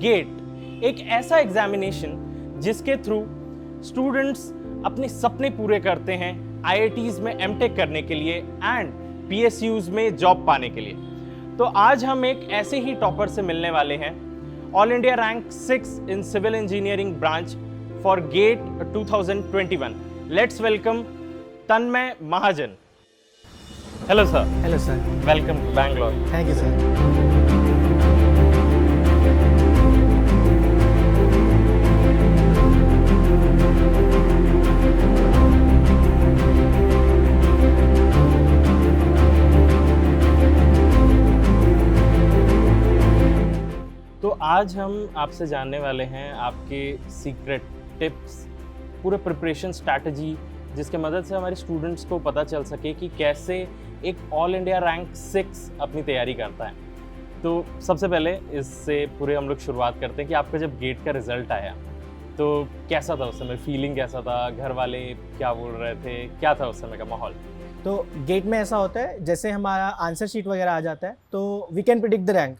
Gate एक ऐसा examination जिसके थ्रू स्टूडेंट्स अपने सपने पूरे करते हैं आईआईटीज में एमटेक करने के लिए एंड पीएसयूज में जॉब पाने के लिए। तो आज हम एक ऐसे ही टॉपर से मिलने वाले हैं, all India rank 6 in civil engineering branch for GATE 2021। Let's welcome Tanmay Mahajan. Hello sir. Hello sir. Welcome to Bangalore. Thank you sir. तो आज हम आपसे जानने वाले हैं आपके सीक्रेट टिप्स, पूरे प्रिपरेशन स्ट्रैटेजी, जिसके मदद से हमारे स्टूडेंट्स को पता चल सके कि कैसे एक ऑल इंडिया रैंक 6 अपनी तैयारी करता है। तो सबसे पहले इससे पूरे हम लोग शुरुआत करते हैं कि आपका जब गेट का रिजल्ट आया तो कैसा था उस समय, फीलिंग कैसा था, घर वाले क्या बोल रहे थे, क्या था उस समय का माहौल? तो गेट में ऐसा होता है, जैसे हमारा आंसर शीट वगैरह आ जाता है तो we can predict the rank,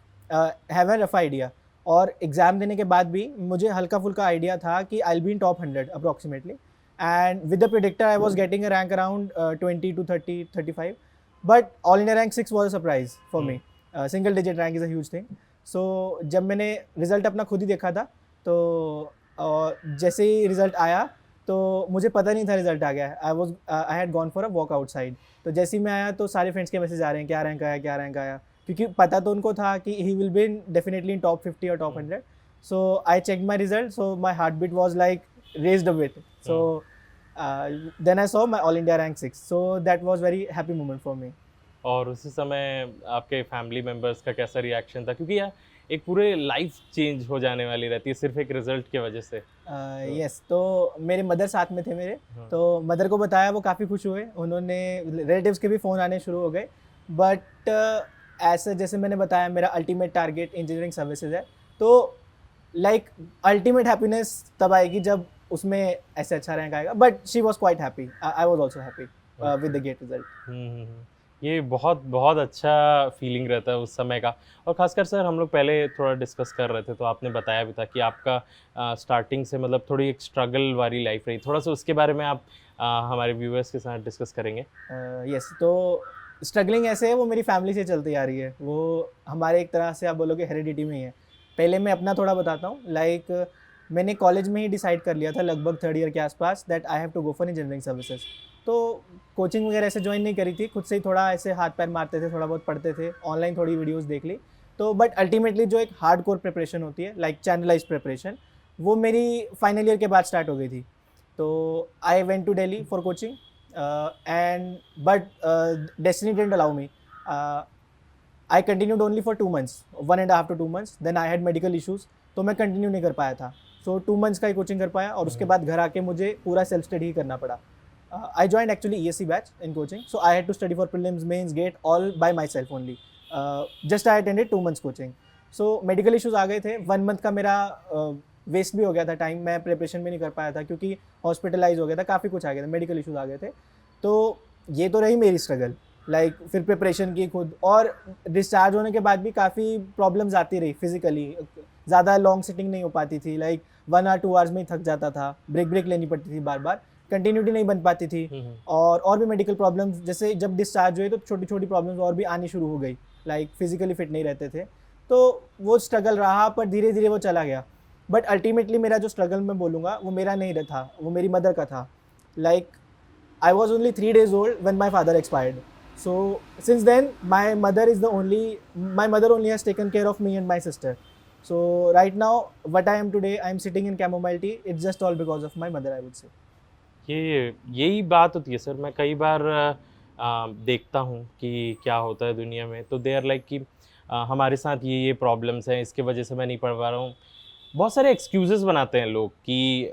have a rough idea. और एग्ज़ाम देने के बाद भी मुझे हल्का फुल्का आइडिया था कि I will be in top 100 approximately, and with the predictor I was getting a rank around 20 to 30, 35, but all India rank 6 was a surprise for me. Single digit rank is a huge thing. So जब मैंने result अपना खुद ही देखा था तो जैसे ही result आया तो मुझे पता नहीं था रिजल्ट आ गया है। I had gone for a walk outside. तो जैसे ही मैं आया तो सारे फ्रेंड्स के मैसेज आ रहे हैं, क्या रैंक आया, क्या रैंक आया, क्योंकि पता तो उनको था कि he will be definitely in top 50 और top 100। So I check my result, so my heart beat was like raised a bit. So then I saw my all India rank 6, so that was very happy moment for me. और उसी समय आपके family members का कैसा reaction था, क्योंकि यार एक पूरे लाइफ चेंज हो जाने वाली रहती है सिर्फ एक रिजल्ट की वजह से? यस, तो मेरे मदर साथ में थे मेरे, तो मदर को बताया, वो काफ़ी खुश हुए, उन्होंने रिलेटिव्स के भी फ़ोन आने शुरू हो गए। बट ऐसे जैसे मैंने बताया मेरा अल्टीमेट टारगेट इंजीनियरिंग सर्विसेज है, तो लाइक अल्टीमेट हैप्पीनेस तब आएगी जब उसमें ऐसे अच्छा रैंक आएगा। But she was quite happy, I was also happy with the get result. ये बहुत बहुत अच्छा फीलिंग रहता है उस समय का। और खासकर सर हम लोग पहले थोड़ा डिस्कस कर रहे थे तो आपने बताया भी था कि आपका स्टार्टिंग से मतलब थोड़ी एक स्ट्रगल वाली लाइफ रही, थोड़ा सा उसके बारे में आप हमारे व्यूअर्स के साथ डिस्कस करेंगे? यस, तो स्ट्रगलिंग ऐसे है, वो मेरी फैमिली से चलती आ रही है, वो हमारे एक तरह से आप बोलोगे हेरिडिटी में ही है। पहले मैं अपना थोड़ा बताता हूँ। लाइक मैंने कॉलेज में ही डिसाइड कर लिया था लगभग 3rd ईयर के आसपास that I have to go for engineering services. तो कोचिंग वगैरह ऐसे ज्वाइन नहीं करी थी, खुद से ही थोड़ा ऐसे हाथ पैर मारते थे, थोड़ा बहुत पढ़ते थे, ऑनलाइन थोड़ी वीडियोस देख ली। तो बट अल्टीमेटली जो एक हार्ड कोर प्रिपरेशन होती है, लाइक चैनलाइज प्रिपरेशन, वो मेरी फाइनल ईयर के बाद स्टार्ट हो गई थी। तो I went to Delhi for coaching and but destiny didn't allow me. I continued only for 2 months, 1.5 to 2 months। Then I had medical issues, तो मैं कंटिन्यू नहीं कर पाया था। सो 2 months का ही कोचिंग कर पाया, और उसके बाद घर आके मुझे पूरा सेल्फ स्टडी ही करना पड़ा। I joined actually ESC batch in coaching, so I had to study for prelims, mains, gate all by myself only. Just I attended 2 months coaching. So medical issues आ गए थे, 1 month का मेरा waste भी हो गया था टाइम, मैं preparation भी नहीं कर पाया था क्योंकि हॉस्पिटलाइज हो गया था, काफ़ी कुछ आ गया था, मेडिकल इशूज़ आ गए थे। तो ये तो रही मेरी स्ट्रगल, लाइक फिर प्रिपरेशन की खुद, और डिस्चार्ज होने के बाद भी काफ़ी प्रॉब्लम्स आती रही फिजिकली। ज़्यादा लॉन्ग सिटिंग नहीं हो पाती थी, लाइक 1 or 2 hours में ही थक जाता था, ब्रेक लेनी पड़ती थी बार बार, कंटिन्यूटी नहीं बन पाती थी। और भी मेडिकल प्रॉब्लम्स, जैसे जब डिस्चार्ज हुए तो छोटी छोटी प्रॉब्लम्स और भी आनी शुरू हो गई, लाइक फिजिकली फिट नहीं रहते थे। तो वो स्ट्रगल रहा, पर धीरे धीरे वो चला गया। बट अल्टीमेटली मेरा जो स्ट्रगल मैं बोलूँगा वो मेरा नहीं था, वो मेरी मदर का था। Like I was only 3 days old when my father expired. So since then my mother only has taken care of me and my sister. So right now what I am today, I am sitting in chamomile tea, it's just all because of my mother, I would say. यही बात होती है sir. मैं कई बार देखता हूँ कि क्या होता है दुनिया में, तो दे आर लाइक कि हमारे साथ ये प्रॉब्लम्स हैं, इसके वजह से मैं नहीं पढ़ पा रहा हूँ। बहुत सारे एक्सक्यूज़ेस बनाते हैं लोग कि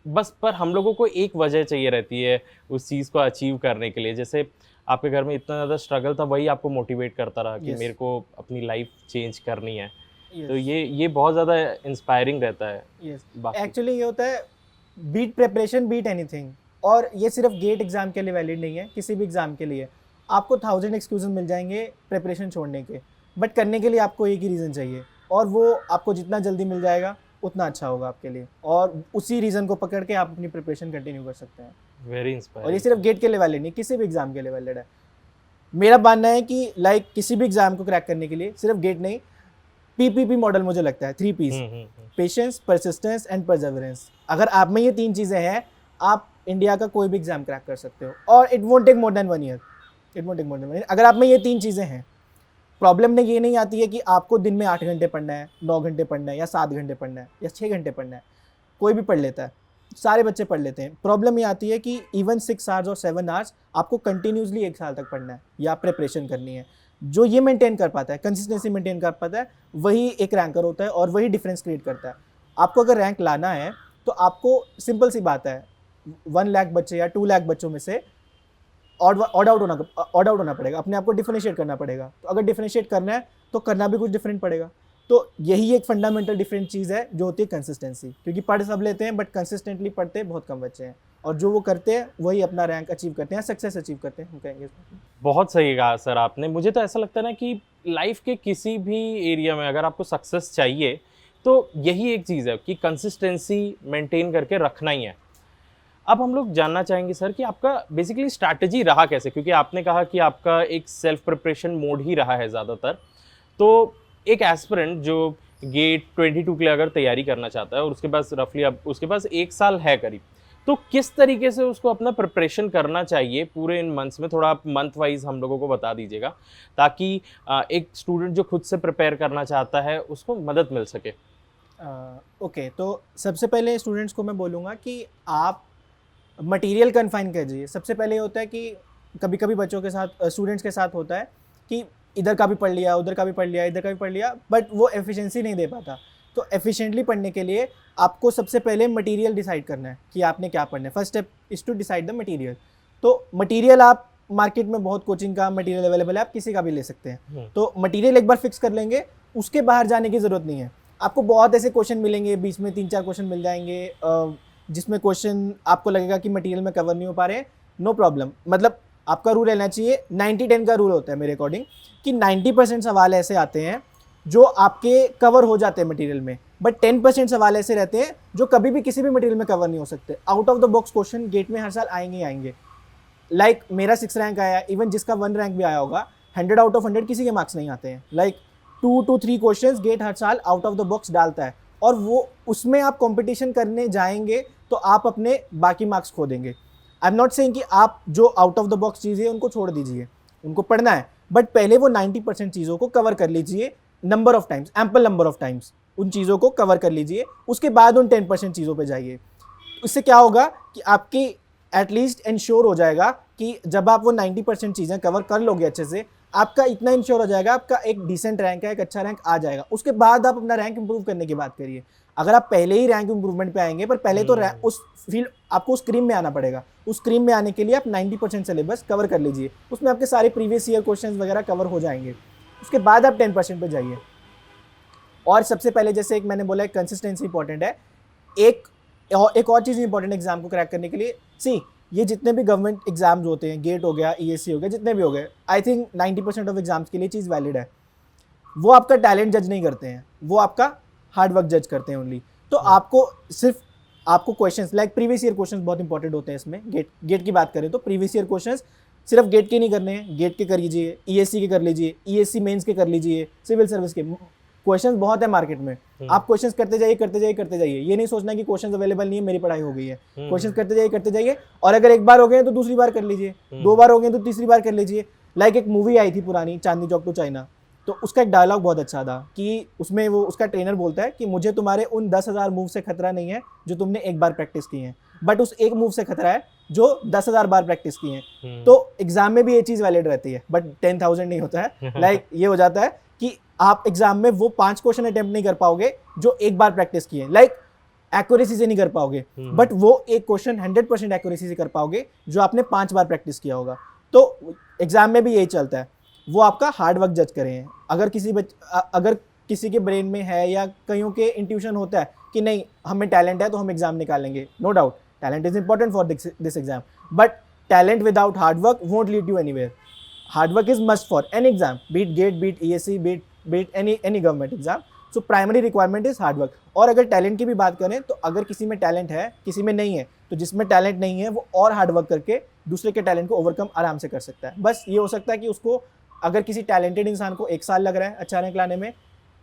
बस, पर हम लोगों को एक वजह चाहिए रहती है उस चीज़ को अचीव करने के लिए। जैसे आपके घर में इतना ज़्यादा स्ट्रगल था, वही आपको मोटिवेट करता रहा कि मेरे को अपनी लाइफ चेंज करनी है। तो ये बहुत ज़्यादा इंस्पायरिंग रहता है। एक्चुअली ये होता है, बीट प्रिपरेशन बीट एनीथिंग। और ये सिर्फ गेट एग्जाम के लिए वैलिड नहीं है, किसी भी एग्जाम के लिए आपको 1000 एक्सक्यूजेस मिल जाएंगे प्रिपरेशन छोड़ने के, बट करने के लिए आपको एक ही रीज़न चाहिए, और वो आपको जितना जल्दी मिल जाएगा उतना अच्छा होगा आपके लिए, और उसी रीज़न को पकड़ के आप अपनी प्रिपरेशन कंटिन्यू कर सकते हैं। वेरी और ये इंस्पायरिंग। सिर्फ गेट के लिए वैलिड नहीं, किसी भी एग्जाम के लिए वैलिड है। मेरा मानना है कि लाइक किसी भी एग्जाम को क्रैक करने के लिए सिर्फ गेट नहीं, PPP मॉडल मुझे लगता है 3 Ps, patience, persistence and Perseverance. अगर आप में ये 3 चीज़ें हैं, आप इंडिया का कोई भी एग्जाम क्रैक कर सकते हो, और it won't take more than 1 year, it won't take more than 1 year. अगर आप में ये 3 चीज़ें हैं, प्रॉब्लम ने ये नहीं आती है कि आपको दिन में 8 घंटे पढ़ना है, 9 घंटे पढ़ना है, या 7 घंटे पढ़ना है, या 6 घंटे पढ़ना है। कोई भी पढ़ लेता है, सारे बच्चे पढ़ लेते हैं। प्रॉब्लम ये आती है कि इवन 6 आवर्स और 7 आवर्स आपको कंटिन्यूसली 1 साल तक पढ़ना है या प्रिपरेशन करनी है। जो ये मेंटेन कर पाता है, कंसिस्टेंसी मेंटेन कर पाता है, वही एक रैंकर होता है और वही डिफरेंस क्रिएट करता है। आपको अगर रैंक लाना है तो आपको सिंपल सी बात है, 1 लाख बच्चे या 2 लाख बच्चों में से ऑड आउट होना पड़ेगा, अपने आप को डिफरेंशिएट करना पड़ेगा। तो अगर डिफरेंशिएट करना है तो करना भी कुछ डिफरेंट पड़ेगा। तो यही एक फंडामेंटल डिफरेंट चीज़ है जो होती है कंसिस्टेंसी, क्योंकि पढ़ सब लेते हैं बट कंसिस्टेंटली पढ़ते बहुत कम बच्चे हैं, और जो वो करते हैं वही अपना रैंक अचीव करते हैं, सक्सेस अचीव करते हैं, हम कहेंगे। बहुत सही कहा सर आपने। मुझे तो ऐसा लगता है ना कि लाइफ के किसी भी एरिया में अगर आपको सक्सेस चाहिए तो यही एक चीज़ है कि कंसिस्टेंसी मेंटेन करके रखना ही है। अब हम लोग जानना चाहेंगे सर कि आपका बेसिकली स्ट्रैटेजी रहा कैसे, क्योंकि आपने कहा कि आपका एक सेल्फ प्रिपरेशन मोड ही रहा है ज़्यादातर। तो एक एस्पिरेंट जो गेट 22 के लिए अगर तैयारी करना चाहता है और उसके पास रफली अब उसके पास 1 साल है करीब, तो किस तरीके से उसको अपना प्रिपरेशन करना चाहिए पूरे इन मंथ्स में? थोड़ा आप मंथ वाइज हम लोगों को बता दीजिएगा, ताकि एक स्टूडेंट जो खुद से प्रिपेयर करना चाहता है उसको मदद मिल सके। ओके, तो सबसे पहले स्टूडेंट्स को मैं बोलूँगा कि आप मटेरियल कन्फाइन कीजिए। सबसे पहले होता है कि कभी कभी बच्चों के साथ, स्टूडेंट्स के साथ होता है कि इधर का भी पढ़ लिया, उधर का भी पढ़ लिया, इधर का भी पढ़ लिया, बट वो एफिशिएंसी नहीं दे पाता। तो एफिशिएंटली पढ़ने के लिए आपको सबसे पहले मटेरियल डिसाइड करना है कि आपने क्या पढ़ना है। First step is to decide the material. तो मटेरियल आप मार्केट में बहुत कोचिंग का मटेरियल अवेलेबल है, आप किसी का भी ले सकते हैं। तो मटेरियल एक बार फिक्स कर लेंगे, उसके बाहर जाने की ज़रूरत नहीं है। आपको बहुत ऐसे क्वेश्चन मिलेंगे, बीच में 3-4 क्वेश्चन मिल जाएंगे जिसमें क्वेश्चन आपको लगेगा कि मटेरियल में कवर नहीं हो पा रहे, नो प्रॉब्लम। मतलब आपका रूल रहना चाहिए, 90-10 का रूल होता है मेरे अकॉर्डिंग, कि 90% सवाल ऐसे आते हैं जो आपके कवर हो जाते हैं मटेरियल में, बट 10% सवाल ऐसे रहते हैं जो कभी भी किसी भी मटेरियल में कवर नहीं हो सकते। Out of the box question GATE में हर साल आएंगे ही आएंगे। लाइक मेरा 6 रैंक आया, इवन जिसका 1 रैंक भी आया होगा, 100 आउट ऑफ 100 किसी के मार्क्स नहीं आते हैं। Like 2 to 3 questions get her साल आउट ऑफ द बॉक्स डालता है, और वो उसमें आप कंपटीशन करने जाएंगे तो आप अपने बाकी मार्क्स खो देंगे। आई एम नॉट सेइंग कि आप जो आउट ऑफ द बॉक्स चीज़ें उनको छोड़ दीजिए, उनको पढ़ना है, बट पहले वो 90% चीज़ों को कवर कर लीजिए, number of times, ample number of times उन चीज़ों को कवर कर लीजिए। उसके बाद उन 10% चीज़ों पे जाइए। इससे क्या होगा कि आपकी एटलीस्ट इंश्योर हो जाएगा कि जब आप वो 90% चीज़ें कवर कर लोगे अच्छे से, आपका इतना इंश्योर हो जाएगा, आपका एक डिसेंट रैंक है, एक अच्छा रैंक आ जाएगा। उसके बाद आप अपना रैंक इंप्रूव करने की बात करिए। अगर आप पहले ही रैंक इंप्रूवमेंट पे आएंगे, पर पहले तो उस फील्ड आपको उस क्रीम में आना पड़ेगा। उस क्रीम में आने के लिए आप 90% सिलेबस कवर कर लीजिए, उसमें आपके सारे प्रीवियस ईयर क्वेश्चंस वगैरह कवर हो जाएंगे। उसके बाद आप 10% पे जाइए। और सबसे पहले जैसे एक मैंने बोला, कंसिस्टेंसी इंपॉर्टेंट है। एक और चीज़ इंपॉर्टेंट एग्जाम को क्रैक करने के लिए, ये जितने भी गवर्नमेंट एग्जाम्स होते हैं, गेट हो गया, ESC हो गया, जितने भी हो गए, आई थिंक 90% ऑफ एग्जाम्स के लिए चीज़ वैलिड है। वो आपका टैलेंट जज नहीं करते हैं, वो आपका हार्ड वर्क जज करते हैं ओनली। तो आपको questions like previous year questions बहुत इंपॉर्टेंट होते हैं इसमें। गेट की बात करें तो प्रीवियस ईयर क्वेश्चंस सिर्फ गेट के नहीं करने हैं, गेट के कर लीजिए, ESC के कर लीजिए, ESC मेंस के कर लीजिए, सिविल सर्विस के। क्वेश्चंस बहुत है मार्केट में, आप क्वेश्चंस करते जाइए। ये नहीं सोचना कि क्वेश्चंस अवेलेबल नहीं है, मेरी पढ़ाई हो गई है। क्वेश्चंस करते जाइए, और अगर एक बार हो गए तो दूसरी बार कर लीजिए, 2 बार हो गए तो तीसरी बार कर लीजिए। लाइक एक मूवी आई थी पुरानी, चांदनी चौक टू चाइना, तो उसका एक डायलॉग बहुत अच्छा था कि उसमें वो उसका ट्रेनर बोलता है कि मुझे तुम्हारे उन 10,000 मूव से खतरा नहीं है जो तुमने एक बार प्रैक्टिस की है, बट उस एक मूव से खतरा है जो 10,000 बार प्रैक्टिस की है। तो एग्जाम में भी ये चीज़ वैलिड रहती है, बट 10,000 नहीं होता है। लाइक ये हो जाता है कि आप एग्जाम में वो 5 क्वेश्चन अटेम्प्ट नहीं कर पाओगे जो एक बार प्रैक्टिस किए, लाइक एक्यूरेसी से नहीं कर पाओगे, बट वो एक क्वेश्चन 100% एक्यूरेसी से कर पाओगे जो आपने 5 बार प्रैक्टिस किया होगा। तो एग्जाम में भी यही चलता है, वो आपका हार्ड वर्क जज करें। अगर किसी के ब्रेन में है या कईयों के इंट्यूशन होता है कि नहीं हमें टैलेंट है तो हम एग्जाम निकाल लेंगे, no doubt talent is important for this exam, but talent without hard work won't lead you anywhere. Hard work is must for any exam, be it GATE, be it ESC, be it any government exam, so primary requirement is hard work. और अगर talent की भी बात करें तो अगर किसी में टैलेंट है किसी में नहीं है, तो जिसमें टैलेंट नहीं है वो और हार्ड वर्क करके दूसरे के टैलेंट को ओवरकम आराम से कर सकता है। बस ये हो सकता है कि उसको, अगर किसी टैलेंटेड इंसान को 1 साल लग रहा है अच्छा रैंक लाने में,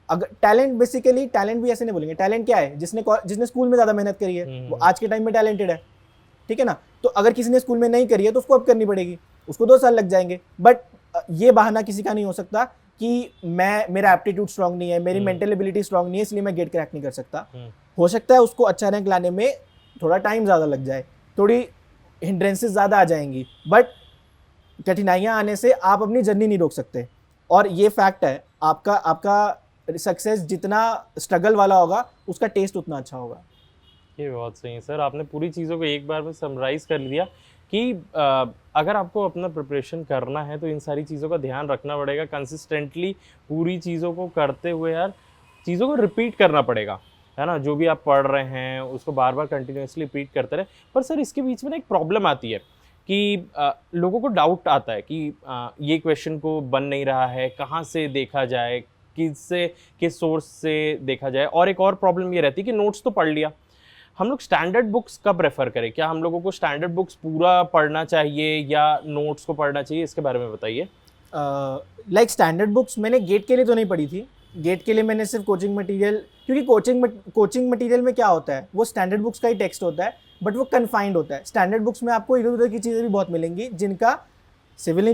अगर टैलेंट बेसिकली, टैलेंट भी ऐसे नहीं बोलेंगे, टैलेंट क्या है, जिसने स्कूल में ज़्यादा मेहनत करी है वो आज के टाइम में टैलेंटेड है, ठीक है ना। तो अगर किसी ने स्कूल में नहीं करी है तो उसको अब करनी पड़ेगी, उसको 2 साल लग जाएंगे। बट ये बहाना किसी का नहीं हो सकता कि मेरा एप्टीट्यूड स्ट्रांग नहीं है, मेरी मेंटल एबिलिटी स्ट्रांग नहीं है, इसलिए मैं गेट क्रैक नहीं कर सकता। हो सकता है उसको अच्छा रैंक लाने में थोड़ा टाइम ज़्यादा लग जाए, थोड़ी हिंड्रेंसेस ज़्यादा आ जाएंगी, बट कठिनाइयाँ आने से आप अपनी जर्नी नहीं रोक सकते। और ये फैक्ट है, आपका सक्सेस जितना स्ट्रगल वाला होगा उसका टेस्ट उतना अच्छा होगा। ये बहुत सही है सर, आपने पूरी चीज़ों को एक बार में समराइज़ कर लिया कि अगर आपको अपना प्रिपरेशन करना है तो इन सारी चीज़ों का ध्यान रखना पड़ेगा, कंसिस्टेंटली पूरी चीज़ों को करते हुए यार चीज़ों को रिपीट करना पड़ेगा, है ना। जो भी आप पढ़ रहे हैं उसको बार बार कंटिन्यूसली रिपीट करते रहे। पर सर इसके बीच में ना एक प्रॉब्लम आती है कि लोगों को डाउट आता है कि ये क्वेश्चन को बन नहीं रहा है, कहाँ से देखा जाए, किस सोर्स से देखा जाए। और एक और प्रॉब्लम ये रहती है कि नोट्स तो पढ़ लिया, हम लोग स्टैंडर्ड बुक्स कब रेफ़र करें? क्या हम लोगों को स्टैंडर्ड बुक्स पूरा पढ़ना चाहिए या नोट्स को पढ़ना चाहिए? इसके बारे में बताइए। लाइक स्टैंडर्ड बुक्स मैंने गेट के लिए तो नहीं पढ़ी थी, गेट के लिए मैंने सिर्फ कोचिंग मटेरियल, क्योंकि कोचिंग मटेरियल में क्या होता है, वो स्टैंडर्ड बुक्स का ही टेक्स्ट होता है बट वो कन्फाइंड होता है। स्टैंडर्ड बुक्स में आपको इधर उधर की चीज़ें भी बहुत मिलेंगी जिनका सिविल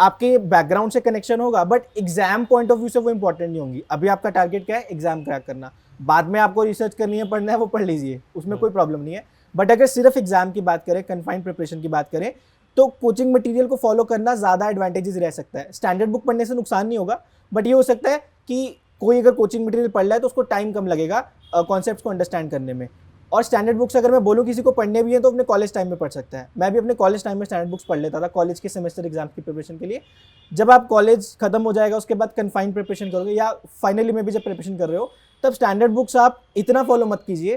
आपके बैकग्राउंड से कनेक्शन होगा, but exam point of view से वो इंपॉर्टेंट नहीं होंगी। अभी आपका टारगेट क्या है, एग्जाम क्रैक करना, बाद में आपको रिसर्च करनी है, पढ़ना है, वो पढ़ लीजिए, उसमें कोई प्रॉब्लम नहीं है। बट अगर सिर्फ एग्जाम की बात करें, कन्फाइंड प्रिपरेशन की बात करें, तो कोचिंग मटेरियल को फॉलो करना ज़्यादा एडवांटेजेस रह सकता है। स्टैंडर्ड बुक पढ़ने से नुकसान नहीं होगा, बट ये हो सकता है कि कोई अगर कोचिंग मटेरियल पढ़ रहा है तो उसको टाइम कम लगेगा कॉन्सेप्ट्स को अंडरस्टैंड करने में। और स्टैंडर्ड बुक्स अगर मैं बोलूँ किसी को पढ़ने भी है तो अपने कॉलेज टाइम में पढ़ सकता है। मैं भी अपने कॉलेज टाइम में स्टैंडर्ड बुक्स पढ़ लेता था कॉलेज के सेमेस्टर एग्जाम की प्रिपरेशन के लिए। जब आप कॉलेज खत्म हो जाएगा उसके बाद कन्फाइंड प्रिपरेशन करोगे या फाइनली में भी जब प्रिपरेशन कर रहे हो, तब स्टैंडर्ड बुक्स आप इतना फॉलो मत कीजिए।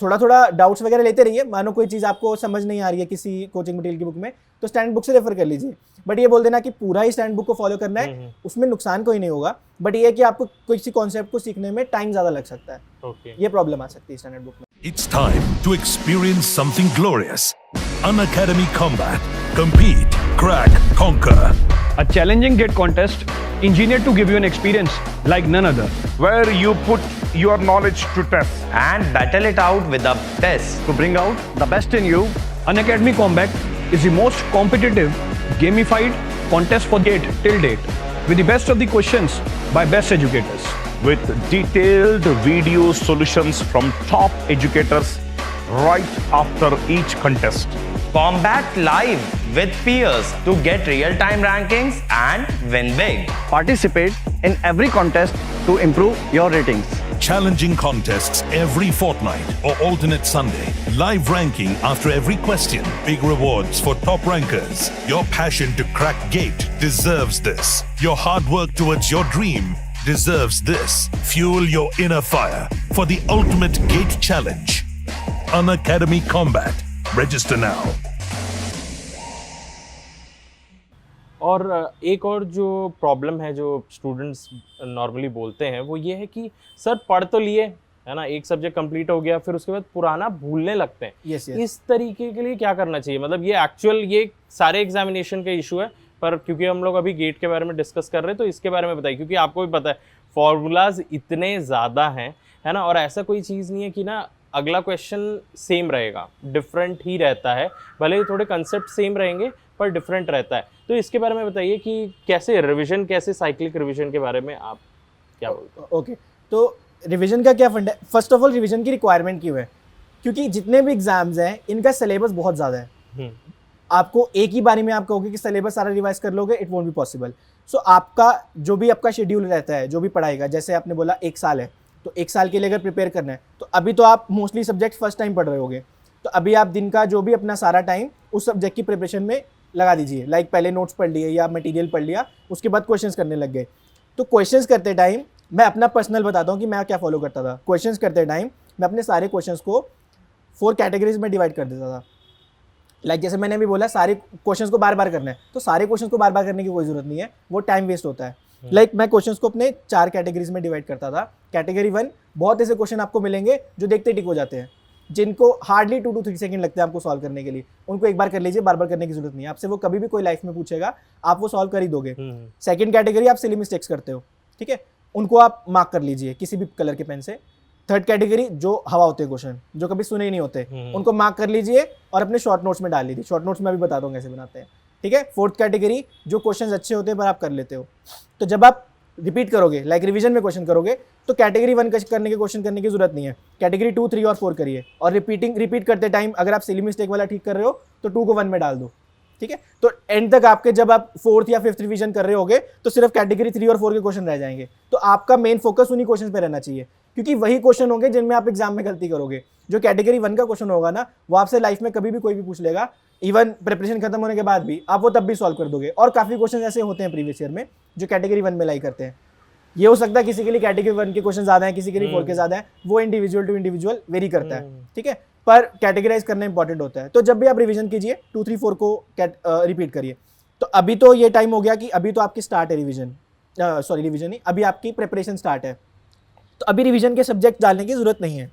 थोड़ा थोड़ा डाउट्स वगैरह लेते रहिए, मानो कोई चीज़ आपको समझ नहीं आ रही है किसी कोचिंग मटेरियल की बुक में तो स्टैंडर्ड बुक से रेफर कर लीजिए। बट ये बोल देना कि पूरा ही स्टैंडर्ड बुक को फॉलो करना है, उसमें नुकसान कोई नहीं होगा, बट ये है कि आपको किसी कॉन्सेप्ट को सीखने में टाइम ज़्यादा लग सकता है। ये प्रॉब्लम आ सकती है स्टैंडर्ड बुक में। It's time to experience something glorious. Unacademy Combat. Compete, crack, conquer. A challenging GATE contest engineered to give you an experience like none other. Where you put your knowledge to test. and battle it out with the best. To bring out the best in you, Unacademy Combat is the most competitive, gamified contest for GATE till date, with the best of the questions by best educators. With detailed video solutions from top educators right after each contest. Combat live with peers to get real-time rankings and win big. Participate in every contest to improve your ratings. Challenging contests every fortnight or alternate Sunday. Live ranking after every question. Big rewards for top rankers. Your passion to crack GATE deserves this. Your hard work towards your dream deserves this. Fuel your inner fire for the ultimate GATE challenge. Unacademy Combat. Register now. और एक और जो problem है जो students normally बोलते हैं वो ये है कि सर पढ़ तो लिए, है ना, एक सब्जेक्ट कंप्लीट हो गया, फिर उसके बाद पुराना भूलने लगते हैं। Yes, yes. इस तरीके के लिए क्या करना चाहिए? मतलब ये एक्चुअल ये सारे एग्जामिनेशन का इशू है, पर क्योंकि हम लोग अभी गेट के बारे में डिस्कस कर रहे हैं तो इसके बारे में बताइए, क्योंकि आपको भी पता है फॉर्मूलाज इतने ज़्यादा हैं, है ना, और ऐसा कोई चीज़ नहीं है कि ना अगला क्वेश्चन सेम रहेगा, डिफरेंट ही रहता है, भले ही थोड़े कंसेप्ट सेम रहेंगे पर डिफरेंट रहता है। तो इसके बारे में बताइए कि कैसे रिवीजन, कैसे साइक्लिक रिवीजन के बारे में आप क्या बोलते हैं? ओके, तो रिवीजन का क्या फंड है? फर्स्ट ऑफ ऑल रिवीजन की रिक्वायरमेंट क्यों है? क्योंकि जितने भी एग्जाम्स हैं इनका सिलेबस बहुत ज़्यादा है। आपको एक ही बारी में आप कहोगे कि सिलेबस सारा रिवाइज कर लोगे, इट वोंट बी पॉसिबल। सो आपका जो भी आपका शेड्यूल रहता है, जो भी पढ़ाई का, जैसे आपने बोला 1 साल है तो 1 साल के लिए अगर प्रिपेयर करना है तो अभी तो आप मोस्टली सब्जेक्ट फर्स्ट टाइम पढ़ रहे होगे, तो अभी आप दिन का जो भी अपना सारा टाइम उस सब्जेक्ट की प्रिपरेशन में लगा दीजिए। लाइक पहले नोट्स पढ़ लिए या मटेरियल पढ़ लिया, उसके बाद क्वेश्चंस करने लग गए। तो क्वेश्चंस करते टाइम मैं अपना पर्सनल बताता हूँ कि मैं क्या फॉलो करता था। क्वेश्चंस करते टाइम मैं अपने सारे क्वेश्चंस को 4 कैटेगरीज में डिवाइड कर देता था। लाइक जैसे मैंने अभी बोला सारे क्वेश्चंस को बार बार करना है, तो सारे क्वेश्चंस को बार बार करने की कोई ज़रूरत नहीं है, वो टाइम वेस्ट होता है। लाइक मैं क्वेश्चंस को अपने 4 कैटेगरीज में डिवाइड करता था। कैटेगरी 1, बहुत ऐसे क्वेश्चन आपको मिलेंगे जो देखते टिक हो जाते हैं, जिनको हार्डली 2 to 3 सेकंड लगते हैं आपको सॉल्व करने के लिए। उनको एक बार कर लीजिए, बार बार करने की जरूरत नहीं है। आपसे वो कभी भी कोई लाइफ में पूछेगा, आप वो सॉल्व कर ही दोगे। सेकंड कैटेगरी, आप सिली मिस्टेक्स करते हो, ठीक है, उनको आप मार्क कर लीजिए किसी भी कलर के पेन से। थर्ड कैटेगरी, जो हवा होते हैं क्वेश्चन, जो कभी सुने ही नहीं होते, उनको मार्क कर लीजिए और अपने शॉर्ट नोट्स में डाल लीजिए। शॉर्ट नोट्स में अभी बता दूंगा कैसे बनाते हैं, ठीक है। फोर्थ कैटेगरी, जो क्वेश्चन अच्छे होते हैं पर आप कर लेते हो। तो जब आप रिपीट करोगे, लाइक रिवीजन में क्वेश्चन करोगे, तो कैटेगरी 1 करने के क्वेश्चन करने की जरूरत नहीं है। कैटेगरी 2, 3 और 4 करिए, और रिपीट करते टाइम अगर आप सिली मिस्टेक वाला ठीक कर रहे हो तो 2 को 1 में डाल दो, ठीक है। तो एंड तक आपके, जब आप 4th या 5th रिवीजन कर रहे होगे, तो सिर्फ कैटेगरी 3 और 4 के क्वेश्चन रह जाएंगे। तो आपका मेन फोकस उन्हीं क्वेश्चन पे रहना चाहिए, क्योंकि वही क्वेश्चन होंगे जिनमें आप एग्जाम में गलती करोगे। जो कैटेगरी 1 का क्वेश्चन होगा ना, वो आपसे लाइफ में कभी भी कोई भी पूछ लेगा, इवन प्रिपरेशन खत्म होने के बाद भी आप वो तब भी सॉल्व कर दोगे। और काफी क्वेश्चन ऐसे होते हैं प्रीवियस ईयर में जो कैटेगरी 1 में लाई करते हैं। ये हो सकता है किसी के लिए कैटेगरी 1 के क्वेश्चन ज्यादा है, किसी के लिए 4 के ज्यादा है, वो इंडिविजुअल टू इंडिविजुअल वेरी करता है, ठीक है। पर कैटेगराइज करना इंपॉर्टेंट होता है। तो जब भी आप रिवीजन कीजिए, 2, 3, 4 को रिपीट करिए। तो अभी तो ये टाइम हो गया कि अभी तो आपकी स्टार्ट है रिवीजन, सॉरी रिवीजन नहीं, अभी आपकी प्रिपरेशन स्टार्ट है। तो अभी रिवीजन के सब्जेक्ट डालने की जरूरत नहीं है।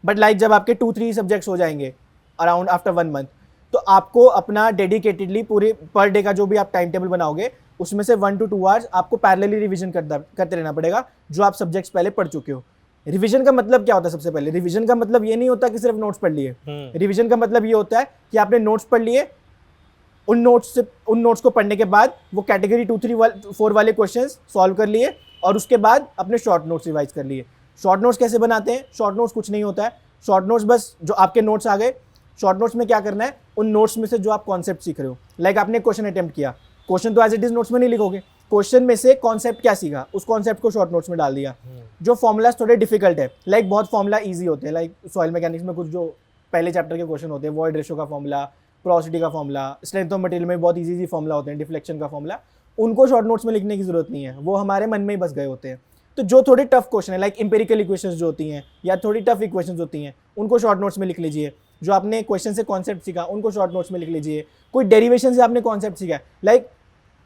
बट लाइक जब आपके 2-3 सब्जेक्ट्स हो जाएंगे अराउंड आफ्टर 1 मंथ, तो आपको अपना डेडिकेटेडली पूरे पर डे का जो भी आप टाइम टेबल बनाओगे, उसमें से 1 to 2 आवर्स आपको पैरेलली रिवीजन करते रहना पड़ेगा, जो आप सब्जेक्ट्स पहले पढ़ चुके हो। रिवीजन का मतलब क्या होता है? सबसे पहले रिवीजन का मतलब ये नहीं होता कि सिर्फ नोट्स पढ़ लिए। रिवीजन का मतलब ये होता है कि आपने नोट्स पढ़ लिए, उन नोट्स को पढ़ने के बाद वो कैटेगरी 2, 3, 4 वाले क्वेश्चंस सॉल्व कर लिए, और उसके बाद अपने शॉर्ट नोट्स रिवाइज कर लिए। शॉर्ट नोट्स कैसे बनाते हैं? शॉर्ट नोट्स कुछ नहीं होता है। शॉर्ट नोट्स बस, जो आपके नोट्स आ गए, शॉर्ट नोट्स में क्या करना है, उन नोट्स में से जो आप कॉन्सेप्ट सीख रहे हो, लाइक आपने क्वेश्चन अटेम्प्ट किया, क्वेश्चन तो एज इट इज नोट्स में नहीं लिखोगे, क्वेश्चन में से कॉन्सेप्ट क्या सीखा, उस कॉन्सेप्ट को शॉर्ट नोट्स में डाल दिया। जो फॉर्मूलाज थोड़े डिफिकल्ट है, लाइक बहुत फॉर्मूला ईजी होते हैं, लाइक सॉइल मैकेनिक्स में कुछ जो पहले चैप्टर के क्वेश्चन होते हैं, वॉइड रेशियो का फॉर्मूला, पोरोसिटी का फॉर्मूला, स्ट्रेंथ ऑफ मटेरियल में बहुत ईजी फॉर्मूला होते हैं, डिफ्लेक्शन का फॉर्मूला, उनको शॉर्ट नोट्स में लिखने की जरूरत नहीं है, वो हमारे मन में ही बस गए होते हैं। तो जो थोड़े टफ क्वेश्चन है, लाइक इंपेरिकल इक्वेशंस जो होती हैं या थोड़ी टफ इक्वेशंस होती हैं, उनको शॉर्ट नोट्स में लिख लीजिए। जो आपने क्वेश्चन से कॉन्सेप्ट सीखा, उनको शॉर्ट नोट्स में लिख लीजिए। कोई डेरिवेशन से आपने कॉन्सेप्ट सीखा है, लाइक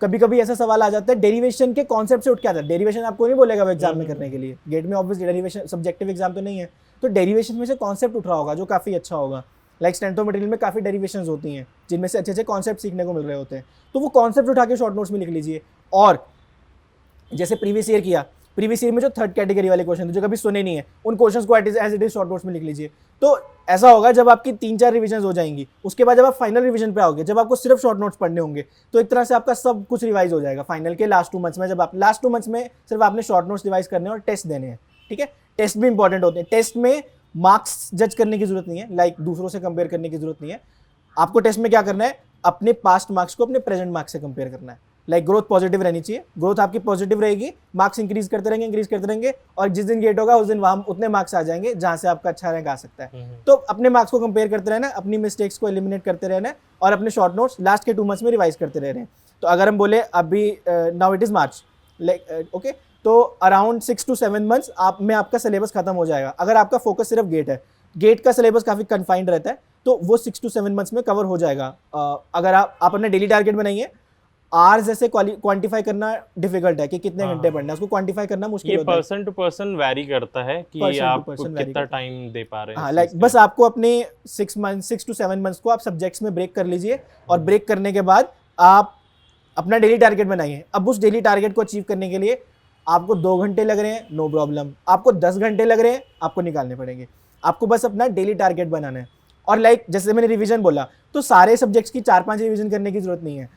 कभी कभी ऐसा सवाल आ जाता है, डेरिवेशन के कॉन्सेप्ट से उठ के आता है। डेरिवेशन आपको नहीं बोलेगा वो एग्जाम में करने के लिए, गेट में ऑब्वियसली डेरिवेशन सब्जेक्टिव एग्जाम तो नहीं है, तो डेरिवेशन में से कॉन्सेप्ट उठ रहा होगा जो काफ़ी अच्छा होगा। लाइक स्ट्रेंथ ऑफ मटेरियल में काफ़ी डेरिवेशंस होती हैं जिनमें से अच्छे अच्छे कॉन्सेप्ट सीखने को मिल रहे होते हैं, तो वो कॉन्सेप्ट उठा के शॉर्ट नोट्स में लिख लीजिए। और जैसे प्रीवियस ईयर किया, प्रीवियस ईयर में जो थर्ड कैटेगरी वाले क्वेश्चन थे जो कभी सुने नहीं है, उन क्वेश्चंस को as it is short notes में लिख लीजिए। तो ऐसा होगा जब आपकी 3-4 रिवीजन हो जाएंगी, उसके बाद जब आप फाइनल रिवीजन पे आओगे, जब आपको सिर्फ शॉर्ट नोट्स पढ़ने होंगे, तो एक तरह से आपका सब कुछ रिवाइज हो जाएगा फाइनल के लास्ट 2 मंथ्स में। जब आप लास्ट 2 मंथ्स में सिर्फ आपने शॉर्ट नोट्स रिवाइज करने और टेस्ट देने हैं, ठीक है। टेस्ट भी इंपॉर्टेंट होते हैं, टेस्ट में मार्क्स जज करने की जरूरत नहीं है, लाइक दूसरों से कंपेयर करने की जरूरत नहीं है। आपको टेस्ट में क्या करना है, अपने पास्ट मार्क्स को अपने प्रेजेंट मार्क्स से कंपेयर करना है। लाइक ग्रोथ पॉजिटिव रहनी चाहिए, ग्रोथ आपकी पॉजिटिव रहेगी, मार्क्स इंक्रीज करते रहेंगे, और जिस दिन गेट होगा उस दिन वहां उतने मार्क्स आ जाएंगे जहां से आपका अच्छा रैंक आ सकता है। तो अपने मार्क्स को कंपेयर करते रहना, अपनी मिस्टेक्स को एलिमिनेट करते रहना, और अपने शॉर्ट नोट्स लास्ट के 2 मंथ्स में रिवाइज करते रह रहे हैं। तो अगर हम बोले अभी now it is March, like okay, तो अराउंड 6 to 7 मंथ्स आप में आपका सिलेबस खत्म हो जाएगा। अगर आपका फोकस सिर्फ गेट है, गेट का सिलेबस काफी कन्फाइंड रहता है, तो वो 6 to 7 मंथ्स में कवर हो जाएगा। अगर आप अपना डेली टारगेट बनाइए। आवर्स जैसे क्वांटिफाई करना डिफिकल्ट है कि कितने घंटे पढ़ना है, उसको क्वांटिफाई करना मुश्किल होता है। पर्सन टू पर्सन वैरी करता है कि आप कितना टाइम दे पा रहे हैं। हाँ, लाइक बस आपको अपने 6 to 7 मंथ्स को आप सब्जेक्ट्स में ब्रेक कर लीजिए, और ब्रेक करने के बाद आप अपना डेली टारगेट बनाइए। अब उस डेली टारगेट को अचीव करने के लिए आपको 2 घंटे लग रहे हैं, नो प्रॉब्लम। आपको 10 घंटे लग रहे हैं, आपको निकालने पड़ेंगे। आपको बस अपना डेली टारगेट बनाना है। और लाइक जैसे मैंने रिवीजन बोला, तो सारे सब्जेक्ट्स की 4-5 रिवीजन करने की जरूरत नहीं है।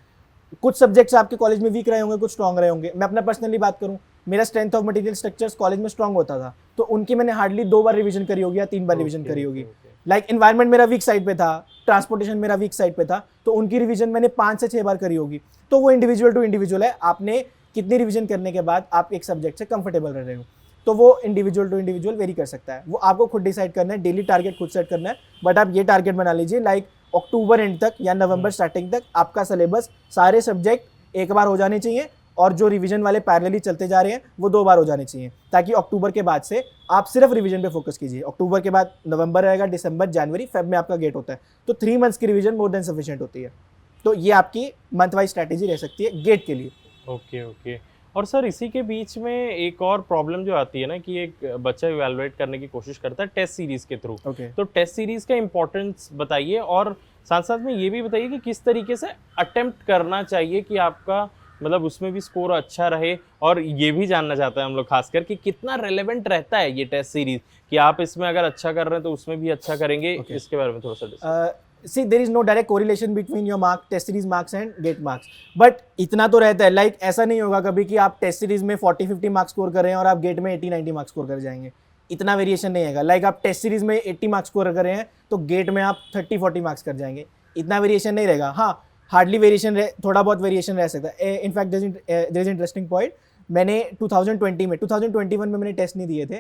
कुछ सब्जेक्ट्स आपके कॉलेज में वीक रहे होंगे, कुछ स्ट्रॉन्ग रहे होंगे। मैं अपना पर्सनली बात करूं, मेरा strength of material structures college में स्ट्रॉन्ग होता था, तो उनकी मैंने हार्डली 2 बार रिवीजन करी होगी या 3 बार रिवीजन करी होगी। लाइक एनवायरनमेंट मेरा वीक साइड पे था, ट्रांसपोर्टेशन मेरा वीक साइड पे था, तो उनकी रिवीजन मैंने 5 से 6 बार करी होगी। तो वो इंडिविजुअल टू इंडिविजुअल है, आपने कितनी रिवीजन करने के बाद आप एक सब्जेक्ट से कंफर्टेबल रह रहे हो, तो वो इंडिविजुअल टू इंडिविजुअल वेरी कर सकता है। वो आपको खुद डिसाइड करना है, डेली टारगेट खुद सेट करना है। बट आप ये टारगेट बना लीजिए, लाइक अक्टूबर एंड तक या नवंबर स्टार्टिंग तक आपका सिलेबस सारे सब्जेक्ट एक बार हो जाने चाहिए, और जो रिवीजन वाले पैरेलली चलते जा रहे हैं वो 2 बार हो जाने चाहिए, ताकि अक्टूबर के बाद से आप सिर्फ रिवीजन पे फोकस कीजिए। अक्टूबर के बाद नवंबर रहेगा, दिसंबर, जनवरी, फेब में आपका गेट होता है, तो 3 मंथ्स की रिवीजन मोर देन सफिशिएंट होती है। तो ये आपकी मंथ वाइज स्ट्रैटेजी रह सकती है गेट के लिए। ओके। और सर इसी के बीच में एक और प्रॉब्लम जो आती है ना कि एक बच्चा इवैल्यूएट करने की कोशिश करता है टेस्ट सीरीज के थ्रू। ओके। तो टेस्ट सीरीज का इम्पोर्टेंस बताइए और साथ साथ में ये भी बताइए कि किस तरीके से अटेम्प्ट करना चाहिए कि आपका मतलब उसमें भी स्कोर अच्छा रहे। और ये भी जानना चाहते हैं हम लोग खासकर कि कितना रेलेवेंट रहता है ये टेस्ट सीरीज कि आप इसमें अगर अच्छा कर रहे हैं तो उसमें भी अच्छा करेंगे। इसके बारे में थोड़ा सा discuss। See, there is no direct correlation between your test series marks and gate marks. But इतना तो रहता है, like ऐसा नहीं होगा कभी कि आप टेस्ट सीरीज में 40-50 मार्क्स स्कोर कर रहे हैं और आप गेट में 80-90 मार्क्स स्कोर कर जाएंगे। इतना वेरिएशन नहीं आएगा। लाइक आप टेस्ट सीरीज में 80 मार्क्स स्कोर कर रहे हैं तो गेट में आप 30-40 मार्क्स कर जाएंगे। इतना वेरिएशन नहीं रहेगा। हाँ, हार्डली वेरिएशन थोड़ा बहुत वेरिएशन रह सकता है। In fact there is interesting point, मैंने 2021 में मैंने टेस्ट नहीं दिए थे।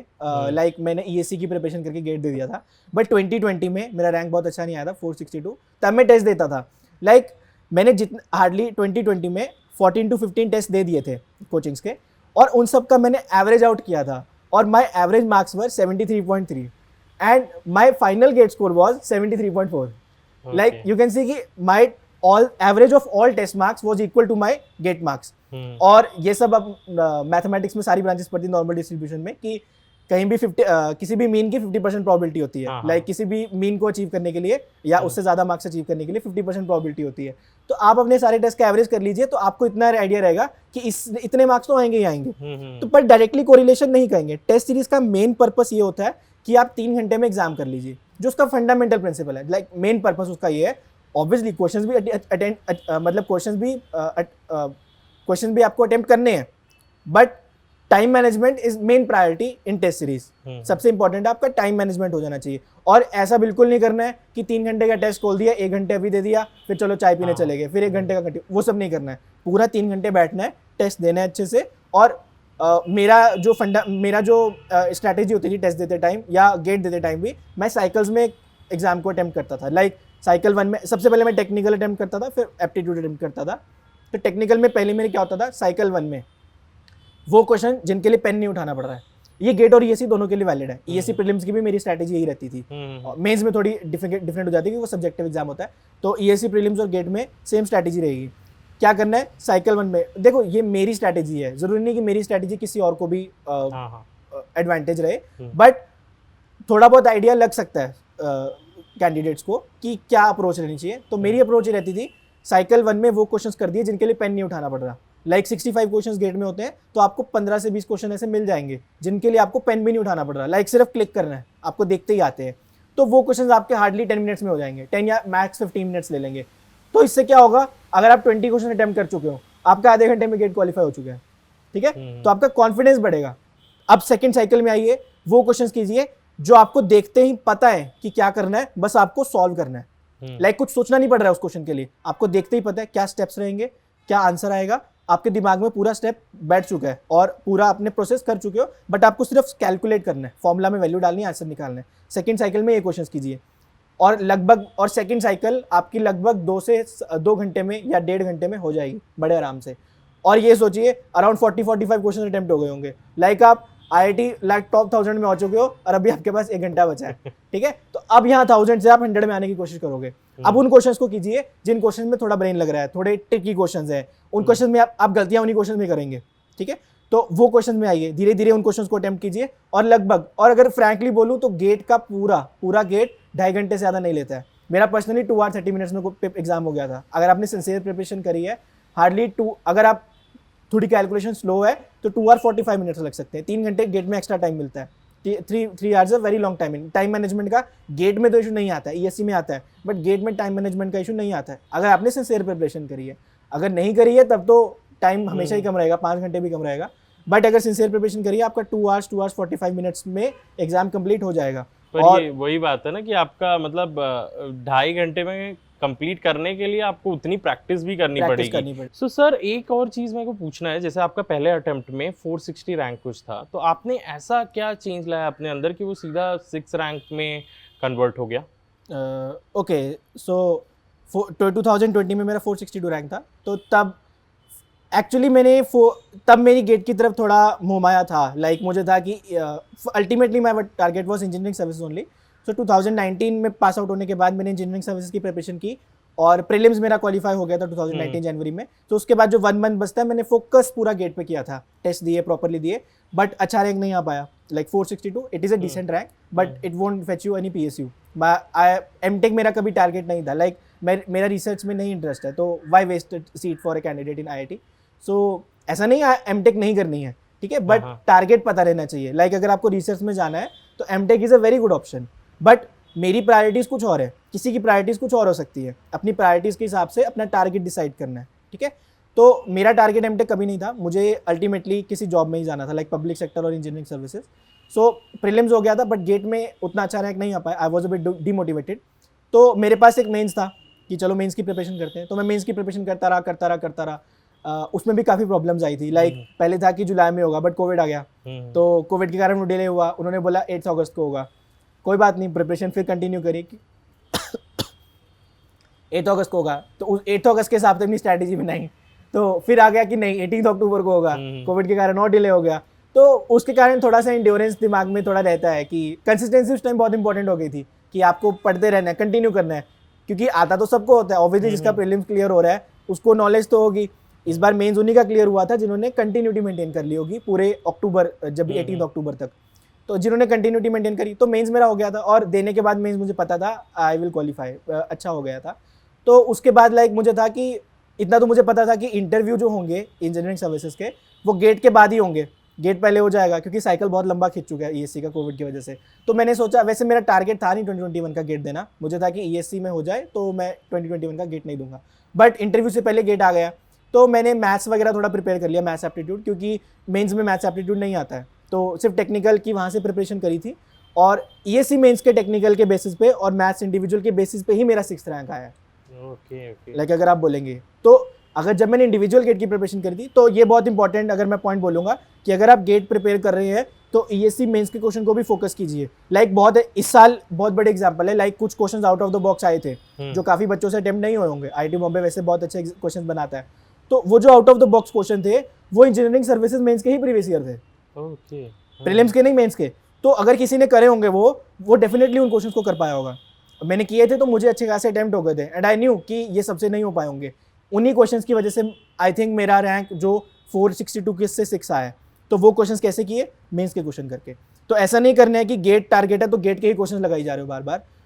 लाइक मैंने ESC की प्रिपरेशन करके गेट दे दिया था। बट 2020 में मेरा रैंक बहुत अच्छा नहीं आया था, 462, तब मैं टेस्ट देता था। लाइक मैंने हार्डली 2020 में 14 to 15 टेस्ट दे दिए थे कोचिंग्स के, और उन सब का मैंने एवरेज आउट किया था और my average marks were 73.3 and my final GATE score was 73.4। Like you can see कि my average of all test marks was equal to my GATE marks. और ये सब अब मैथमेटिक्स में सारी ब्रांचेस पढ़ती है नॉर्मल डिस्ट्रीब्यूशन में कि कहीं भी 50 किसी भी मीन की 50% प्रोबेबिलिटी होती है। लाइक किसी भी मीन को अचीव करने के लिए या उससे ज़्यादा मार्क्स अचीव करने के लिए 50% प्रोबेबिलिटी होती है। तो आप अपने सारे टेस्ट का एवरेज कर लीजिए तो आपको इतना आइडिया रहेगा कि इतने मार्क्स तो आएंगे ही आएंगे। तो पर डायरेक्टली कोरिलेशन नहीं करेंगे। टेस्ट सीरीज का मेन पर्पस ये होता है कि आप 3 घंटे में एग्जाम कर लीजिए, जो उसका फंडामेंटल प्रिंसिपल है। लाइक मेन पर्पस उसका ये है। ऑब्वियसली क्वेश्चंस भी आपको अटेम्प्ट करने हैं, but time management is main priority in test series. सबसे इंपॉर्टेंट आपका टाइम मैनेजमेंट हो जाना चाहिए। और ऐसा बिल्कुल नहीं करना है कि 3 घंटे का टेस्ट खोल दिया, 1 घंटे अभी दे दिया, फिर चलो चाय पीने चले गए, फिर 1 घंटे का कंटिन्यू, वो सब नहीं करना है। पूरा 3 घंटे बैठना है, टेस्ट देना है अच्छे से। और मेरा जो स्ट्रैटेजी होती थी टेस्ट देते टाइम या गेट देते टाइम भी, मैं साइकिल्स में एग्जाम को अटेम्प्ट करता था। लाइक साइकिल 1 में सबसे पहले मैं टेक्निकल अटेम्प्ट करता था, फिर एप्टीट्यूड अटेम्प्ट करता था। तो टेक्निकल में पहले मेरे क्या होता था, साइकिल 1 में वो क्वेश्चन जिनके लिए पेन नहीं उठाना पड़ रहा है, ये गेट और ESC दोनों के लिए वैलिड है। ESC प्रीलिम्स की भी मेरी स्ट्रैटेजी यही रहती थी। मेंस में थोड़ी डिफरेंट हो जाती है कि वो सब्जेक्टिव एग्जाम होता है। तो ESC प्रीलिम्स और गेट में सेम स्ट्रैटेजी रहेगी। क्या करना है, साइकिल 1 में देखो, ये मेरी स्ट्रैटेजी है, जरूरी नहीं कि मेरी स्ट्रैटेजी किसी और को भी एडवांटेज रहे, बट थोड़ा बहुत आइडिया लग सकता है कैंडिडेट्स को कि क्या अप्रोच लेनी चाहिए। तो मेरी अप्रोच ये रहती थी, साइकिल 1 में वो क्वेश्चंस कर दिए जिनके लिए पेन नहीं उठाना पड़ रहा। लाइक 65 क्वेश्चंस गेट में होते हैं, तो आपको 15 से 20 क्वेश्चन ऐसे मिल जाएंगे जिनके लिए आपको पेन भी नहीं उठाना पड़ रहा। लाइक सिर्फ क्लिक करना है, आपको देखते ही आते हैं। तो वो क्वेश्चंस आपके हार्डली 10 मिनट्स में हो जाएंगे, 10 या मैक्स 15 मिनट्स ले लेंगे। तो इससे क्या होगा, अगर आप 20 क्वेश्चन अटेम्प्ट कर चुके हो, आपका आधे घंटे में गेट क्वालिफाई हो चुका है। ठीक है, तो आपका कॉन्फिडेंस बढ़ेगा। अब सेकंड साइकिल में आइए, वो क्वेश्चंस कीजिए जो आपको देखते ही पता है कि क्या करना है, बस आपको सॉल्व करना है। लाइक कुछ सोचना नहीं पड़ रहा है उस क्वेश्चन के लिए, आपको देखते ही पता है क्या स्टेप्स रहेंगे, क्या आंसर आएगा, आपके दिमाग में पूरा स्टेप बैठ चुका है और पूरा आपने प्रोसेस कर चुके हो। बट आपको सिर्फ कैलकुलेट करना है, फॉर्मूला में वैल्यू डालनी है, आंसर निकालना है। सेकंड साइकिल में ये क्वेश्चंस कीजिए और सेकंड साइकिल आपकी लगभग 2 घंटे में या 1.5 घंटे में हो जाएगी बड़े आराम से। और ये सोचिए अराउंड 40-45 क्वेश्चन अटेम्प्ट हो गए होंगे। लाइक आप IIT लाइक टॉप 1000 में हो चुके हो और अभी आपके पास 1 घंटा बचा है। ठीक है, तो अब यहाँ 1000 से आप 100 में आने की कोशिश करोगे। अब उन क्वेश्चंस को कीजिए जिन क्वेश्चन में थोड़ा ब्रेन लग रहा है, थोड़े ट्रिकी क्वेश्चंस हैं, उन क्वेश्चन में आप गलतियां उन्हीं क्वेश्चन में करेंगे। ठीक है, तो वो क्वेश्चन में आइए, धीरे धीरे उन क्वेश्चंस को अटेम्प्ट कीजिए। और अगर फ्रैंकली बोलूँ तो गेट का पूरा गेट 2.5 घंटे से ज़्यादा नहीं लेता है। मेरा पर्सनली 2 आवर 30 मिनट्स में एग्जाम हो गया था। अगर आपने सिंसियर प्रिपरेशन करी है, हार्डली अगर आप थोड़ी कैलकुलेशन स्लो है तो 2 आवर 45 मिनट्स लग सकते हैं। 3 घंटे गेट में एक्स्ट्रा टाइम मिलता है। 3 hours a very long time management का गेट में तो इशू नहीं आता है, ESC में आता है, बट गेट में टाइम मैनेजमेंट का इशू नहीं आता है अगर आपने सिंसियर प्रिपरेशन करी है। अगर नहीं करी है तब तो टाइम हमेशा ही कम रहेगा, 5 घंटे भी कम रहेगा। बट अगर सिंसियर प्रिपरेशन करिए, आपका 2 आवर्स 45 मिनट्स में एग्जाम कंप्लीट हो जाएगा। पर और ये वही बात है ना कि आपका मतलब 2.5 घंटे में कंप्लीट करने के लिए आपको उतनी प्रैक्टिस भी करनी पड़ेगी। सो सर एक और चीज़ मेरे को पूछना है, जैसे आपका पहले अटेम्प्ट में 460 रैंक कुछ था, तो आपने ऐसा क्या चेंज लाया अपने अंदर कि वो सीधा 6 रैंक में कन्वर्ट हो गया? ओके, सो 2020 में मेरा 462 रैंक था। तो तब एक्चुअली तब मेरी गेट की तरफ थोड़ा मुहमाया था। लाइक मुझे था कि ultimately my target was engineering services only. So 2019 में पास आउट होने के बाद मैंने इंजीनियरिंग सर्विसेज की प्रिपरेशन की और प्रीलिम्स मेरा क्वालिफाई हो गया था 2019 जनवरी में। तो उसके बाद जो 1 मंथ बचता है मैंने फोकस पूरा गेट पे किया था, टेस्ट दिए प्रॉपरली दिए, बट अच्छा रैंक नहीं आ पाया, like 462। It is a decent rank but it won't fetch you any PSU। M Tech मेरा कभी टारगेट नहीं था, लाइक मेरा रिसर्च में नहीं इंटरेस्ट है, तो why wasted seat for a candidate in IIT। So ऐसा नहीं एमटेक नहीं करनी है, ठीक है, बट टारगेट पता रहना चाहिए। लाइक अगर आपको रिसर्च में जाना है तो M Tech is a very good option, but मेरी प्रायोरिटीज़ कुछ और है, किसी की प्रायोरिटीज़ कुछ और हो सकती है। अपनी प्रायोरिटीज़ के हिसाब से अपना टारगेट डिसाइड करना है, ठीक है। तो मेरा टारगेट एमटेक कभी नहीं था, मुझे अल्टीमेटली किसी जॉब में ही जाना था, लाइक पब्लिक सेक्टर और इंजीनियरिंग सर्विसेज। सो प्रीलिम्स हो गया था बट गेट में उतना अच्छा रैंक नहीं आ पाया, आई वॉज अ बिट डिमोटिवेटेड। तो मेरे पास एक मेंस था कि चलो मेंस की प्रिपरेशन करते हैं, तो मैं मेंस की प्रिपरेशन करता रहा। उसमें भी काफ़ी प्रॉब्लम्स आई थी, लाइक पहले था कि जुलाई में होगा बट कोविड आ गया, तो कोविड के कारण वो डिले हुआ। उन्होंने बोला 8 अगस्त को होगा, कोई बात नहीं, प्रिपरेशन फिर कंटिन्यू करी कि 8 अगस्त को होगा, तो उस 8 अगस्त के हिसाब से अपनी स्ट्रैटेजी बनाई। तो फिर आ गया कि नहीं 18 अक्टूबर को होगा, कोविड के कारण और डिले हो गया। तो उसके कारण थोड़ा सा इंड्योरेंस दिमाग में थोड़ा रहता है कि कंसिस्टेंसी उस टाइम बहुत इंपॉर्टेंट हो गई थी कि आपको पढ़ते रहना है, कंटिन्यू करना है, क्योंकि आता तो सबको होता है ऑब्वियसली, जिसका प्रीलिम्स क्लियर हो रहा है उसको नॉलेज तो होगी। इस बार मेंस उन्हीं का क्लियर हुआ था जिन्होंने कंटिन्यूटी मेंटेन कर ली होगी पूरे अक्टूबर, जब भी 18 अक्टूबर तक, तो जिन्होंने कंटिन्यूटी मेंटेन करी। तो मेंस मेरा हो गया था और देने के बाद मेंस मुझे पता था आई विल क्वालिफाई, अच्छा हो गया था। तो उसके बाद लाइक मुझे था कि इतना तो मुझे पता था कि इंटरव्यू जो होंगे इंजीनियरिंग सर्विसेज के वो गेट के बाद ही होंगे, गेट पहले हो जाएगा क्योंकि साइकिल बहुत लंबा खिंच चुका है ESC का कोविड की वजह से। तो मैंने सोचा, वैसे मेरा टारगेट था नहीं 2021 का गेट देना, मुझे था कि ESC में हो जाए तो मैं 2021 का गेट नहीं दूंगा, बट इंटरव्यू से पहले गेट आ गया। तो मैंने मैथ्स वगैरह थोड़ा प्रिपेयर कर लिया, मैथ्स एप्टीट्यूड, क्योंकि मेंस में मैथ्स एप्टीट्यूड नहीं आता है, तो सिर्फ टेक्निकल की वहाँ से प्रिपरेशन करी थी। और ESC मेंस के टेक्निकल के बेसिस पे और मैथ्स इंडिविजुअल के बेसिस पे ही मेरा 6th रैंक आया। लाइक अगर आप बोलेंगे तो अगर जब मैंने इंडिविजुअल गेट की प्रिपरेशन करी थी, तो ये बहुत इंपॉर्टेंट अगर मैं पॉइंट बोलूँगा कि अगर आप गेट प्रिपेयर कर रहे हैं तो ESC मेंस के क्वेश्चन को भी फोकस कीजिए। लाइक बहुत इस साल बहुत बड़े एग्जांपल है, लाइक कुछ questions out of the box आए थे जो काफ़ी बच्चों से अटेम्प्ट नहीं हुए होंगे। IIT बॉम्बे वैसे बहुत अच्छे क्वेश्चन बनाता है, तो वो जो out of the box question थे वो इंजीनियरिंग सर्विसेज मेंस के ही प्रीवियस ईयर थे, प्रीलिम्स के नहीं, मेंस के। तो अगर किसी ने करे होंगे वो डेफिनेटली उन क्वेश्चंस को कर पाया होगा। मैंने किए थे तो मुझे अच्छे खासे अटेम्प्ट हो गए थे, एंड आई न्यू कि ये सबसे नहीं हो पाए होंगे। उन्हीं क्वेश्चंस की वजह से आई थिंक मेरा रैंक जो 462 के से 6 आया है। तो वो क्वेश्चंस कैसे किए, मेंस के क्वेश्चन करके। तो ऐसा नहीं करना है कि गेट टारगेट है तो गेट के ही क्वेश्चन लगाई जा रहे हो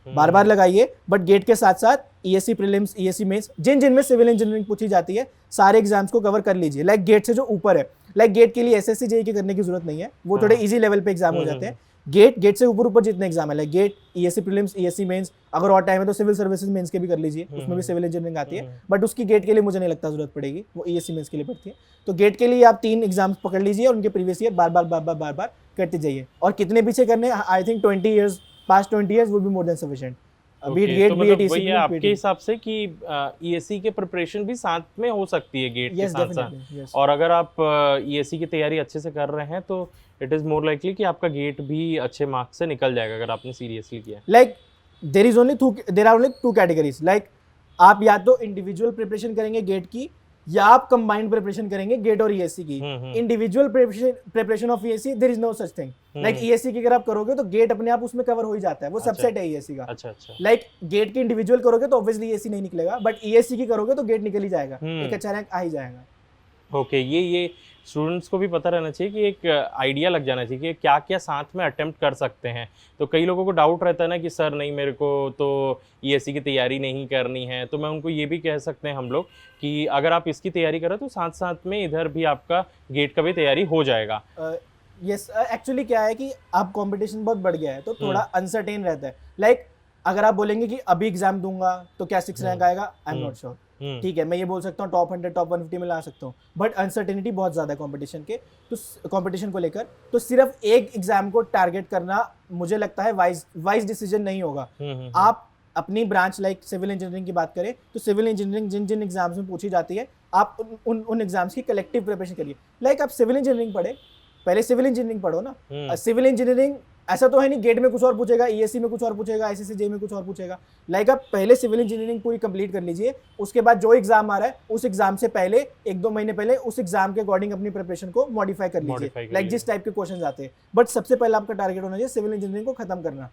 बार बार लगाइए, बट गेट के साथ साथ ESC प्रीलिम्स, ESC मेंस, जिनमें सिविल इंजीनियरिंग पूछी जाती है, सारे एग्जाम्स को कवर कर लीजिए। लाइक गेट से जो ऊपर है, लाइक गेट के लिए SSC JEE की करने की जरूरत नहीं है, वो थोड़े ईजी लेवल पे एग्जाम हो जाते हैं। गेट से ऊपर जितने एग्जाम है, like GATE, ESC prelims, ESC mains, अगर और टाइम है तो सिविल सर्विसेज मेंस के भी कर लीजिए, उसमें भी सिविल इंजीनियरिंग आती है, बट उसकी गेट के लिए मुझे नहीं लगता जरूरत पड़ेगी, वो ESC मेंस के लिए पड़ती है। तो गेट के लिए आप 3 एग्जाम्स पकड़ लीजिए और उनके प्रीवियस ईयर बार बार करते जाइए। और कितने पीछे करने, I think 20 years, past 20 years would be more than sufficient। तो मतलब वही है आपके हिसाब से कि ESC के प्रिपरेशन भी साथ में हो सकती है गेट के साथ साथ, और अगर आप ESC की तैयारी अच्छे से कर रहे हैं तो इट इज मोर लाइकली कि आपका गेट भी अच्छे मार्क्स से निकल जाएगा अगर आपने सीरियसली किया। Like there are only 2 categories, like आप या तो इंडिविजुअल प्रिपरेशन करेंगे गेट की, या आप कंबाइंड प्रिपरेशन करेंगे गेट और ESC की। Individual preparation of ESC there is no such thing. Like ESC की अगर आप करोगे तो गेट अपने आप उसमें कवर हो ही जाता है, वो सबसेट है ESC का। अच्छा। लाइक गेट की इंडिविजुअल करोगे तो ऑब्वियसली ESC नहीं निकलेगा, बट ESC की करोगे तो गेट निकल ही जाएगा, एक अच्छा रैंक आ ही जाएगा। ओके, ये स्टूडेंट्स को भी पता रहना चाहिए कि एक आइडिया लग जाना चाहिए कि क्या क्या साथ में अटेम्प्ट कर सकते हैं। तो कई लोगों को डाउट रहता है ना कि सर नहीं, मेरे को तो ESC की तैयारी नहीं करनी है, तो मैं उनको ये भी कह सकते हैं हम लोग कि अगर आप इसकी तैयारी करें तो साथ साथ में इधर भी आपका गेट का भी तैयारी हो जाएगा। यस, एक्चुअली क्या है कि अब कंपटीशन बहुत बढ़ गया है तो थोड़ा अनसर्टेन रहता है। लाइक अगर आप बोलेंगे कि अभी एग्जाम दूंगा तो क्या 6 रैंक आएगा, आई एम नॉट श्योर। ठीक है, मैं ये बोल सकता हूँ टॉप 100 टॉप 150 में ला सकता हूँ, बट अनसर्टेनिटी बहुत ज़्यादा है कंपटीशन को लेकर। तो सिर्फ एक एग्जाम को टारगेट करना मुझे लगता है वाइज डिसीजन नहीं होगा। आप अपनी ब्रांच, लाइक सिविल इंजीनियरिंग की बात करें तो सिविल इंजीनियरिंग जिन एग्जाम्स में पूछी जाती है, आप उन एग्जाम्स की कलेक्टिव प्रिपरेशन करिए। लाइक आप सिविल इंजीनियरिंग पढ़े, पहले सिविल इंजीनियरिंग पढ़ो ना। सिविल इंजीनियरिंग ऐसा तो है नहीं गेट में कुछ और पूछेगा, ESC में कुछ और पूछेगा, ICSE JEE में कुछ और पूछेगा। लाइक आप पहले सिविल इंजीनियरिंग पूरी कंप्लीट कर लीजिए, उसके बाद जो एग्जाम आ रहा है उस एग्जाम से पहले 1-2 महीने पहले उस एग्जाम के अकॉर्डिंग अपनी प्रिपरेशन को मॉडिफाई कर लीजिए, लाइक जिस टाइप के क्वेश्चन आते हैं। बट सबसे पहले आपका टारगेट होना चाहिए सिविल इंजीनियरिंग को खत्म करना।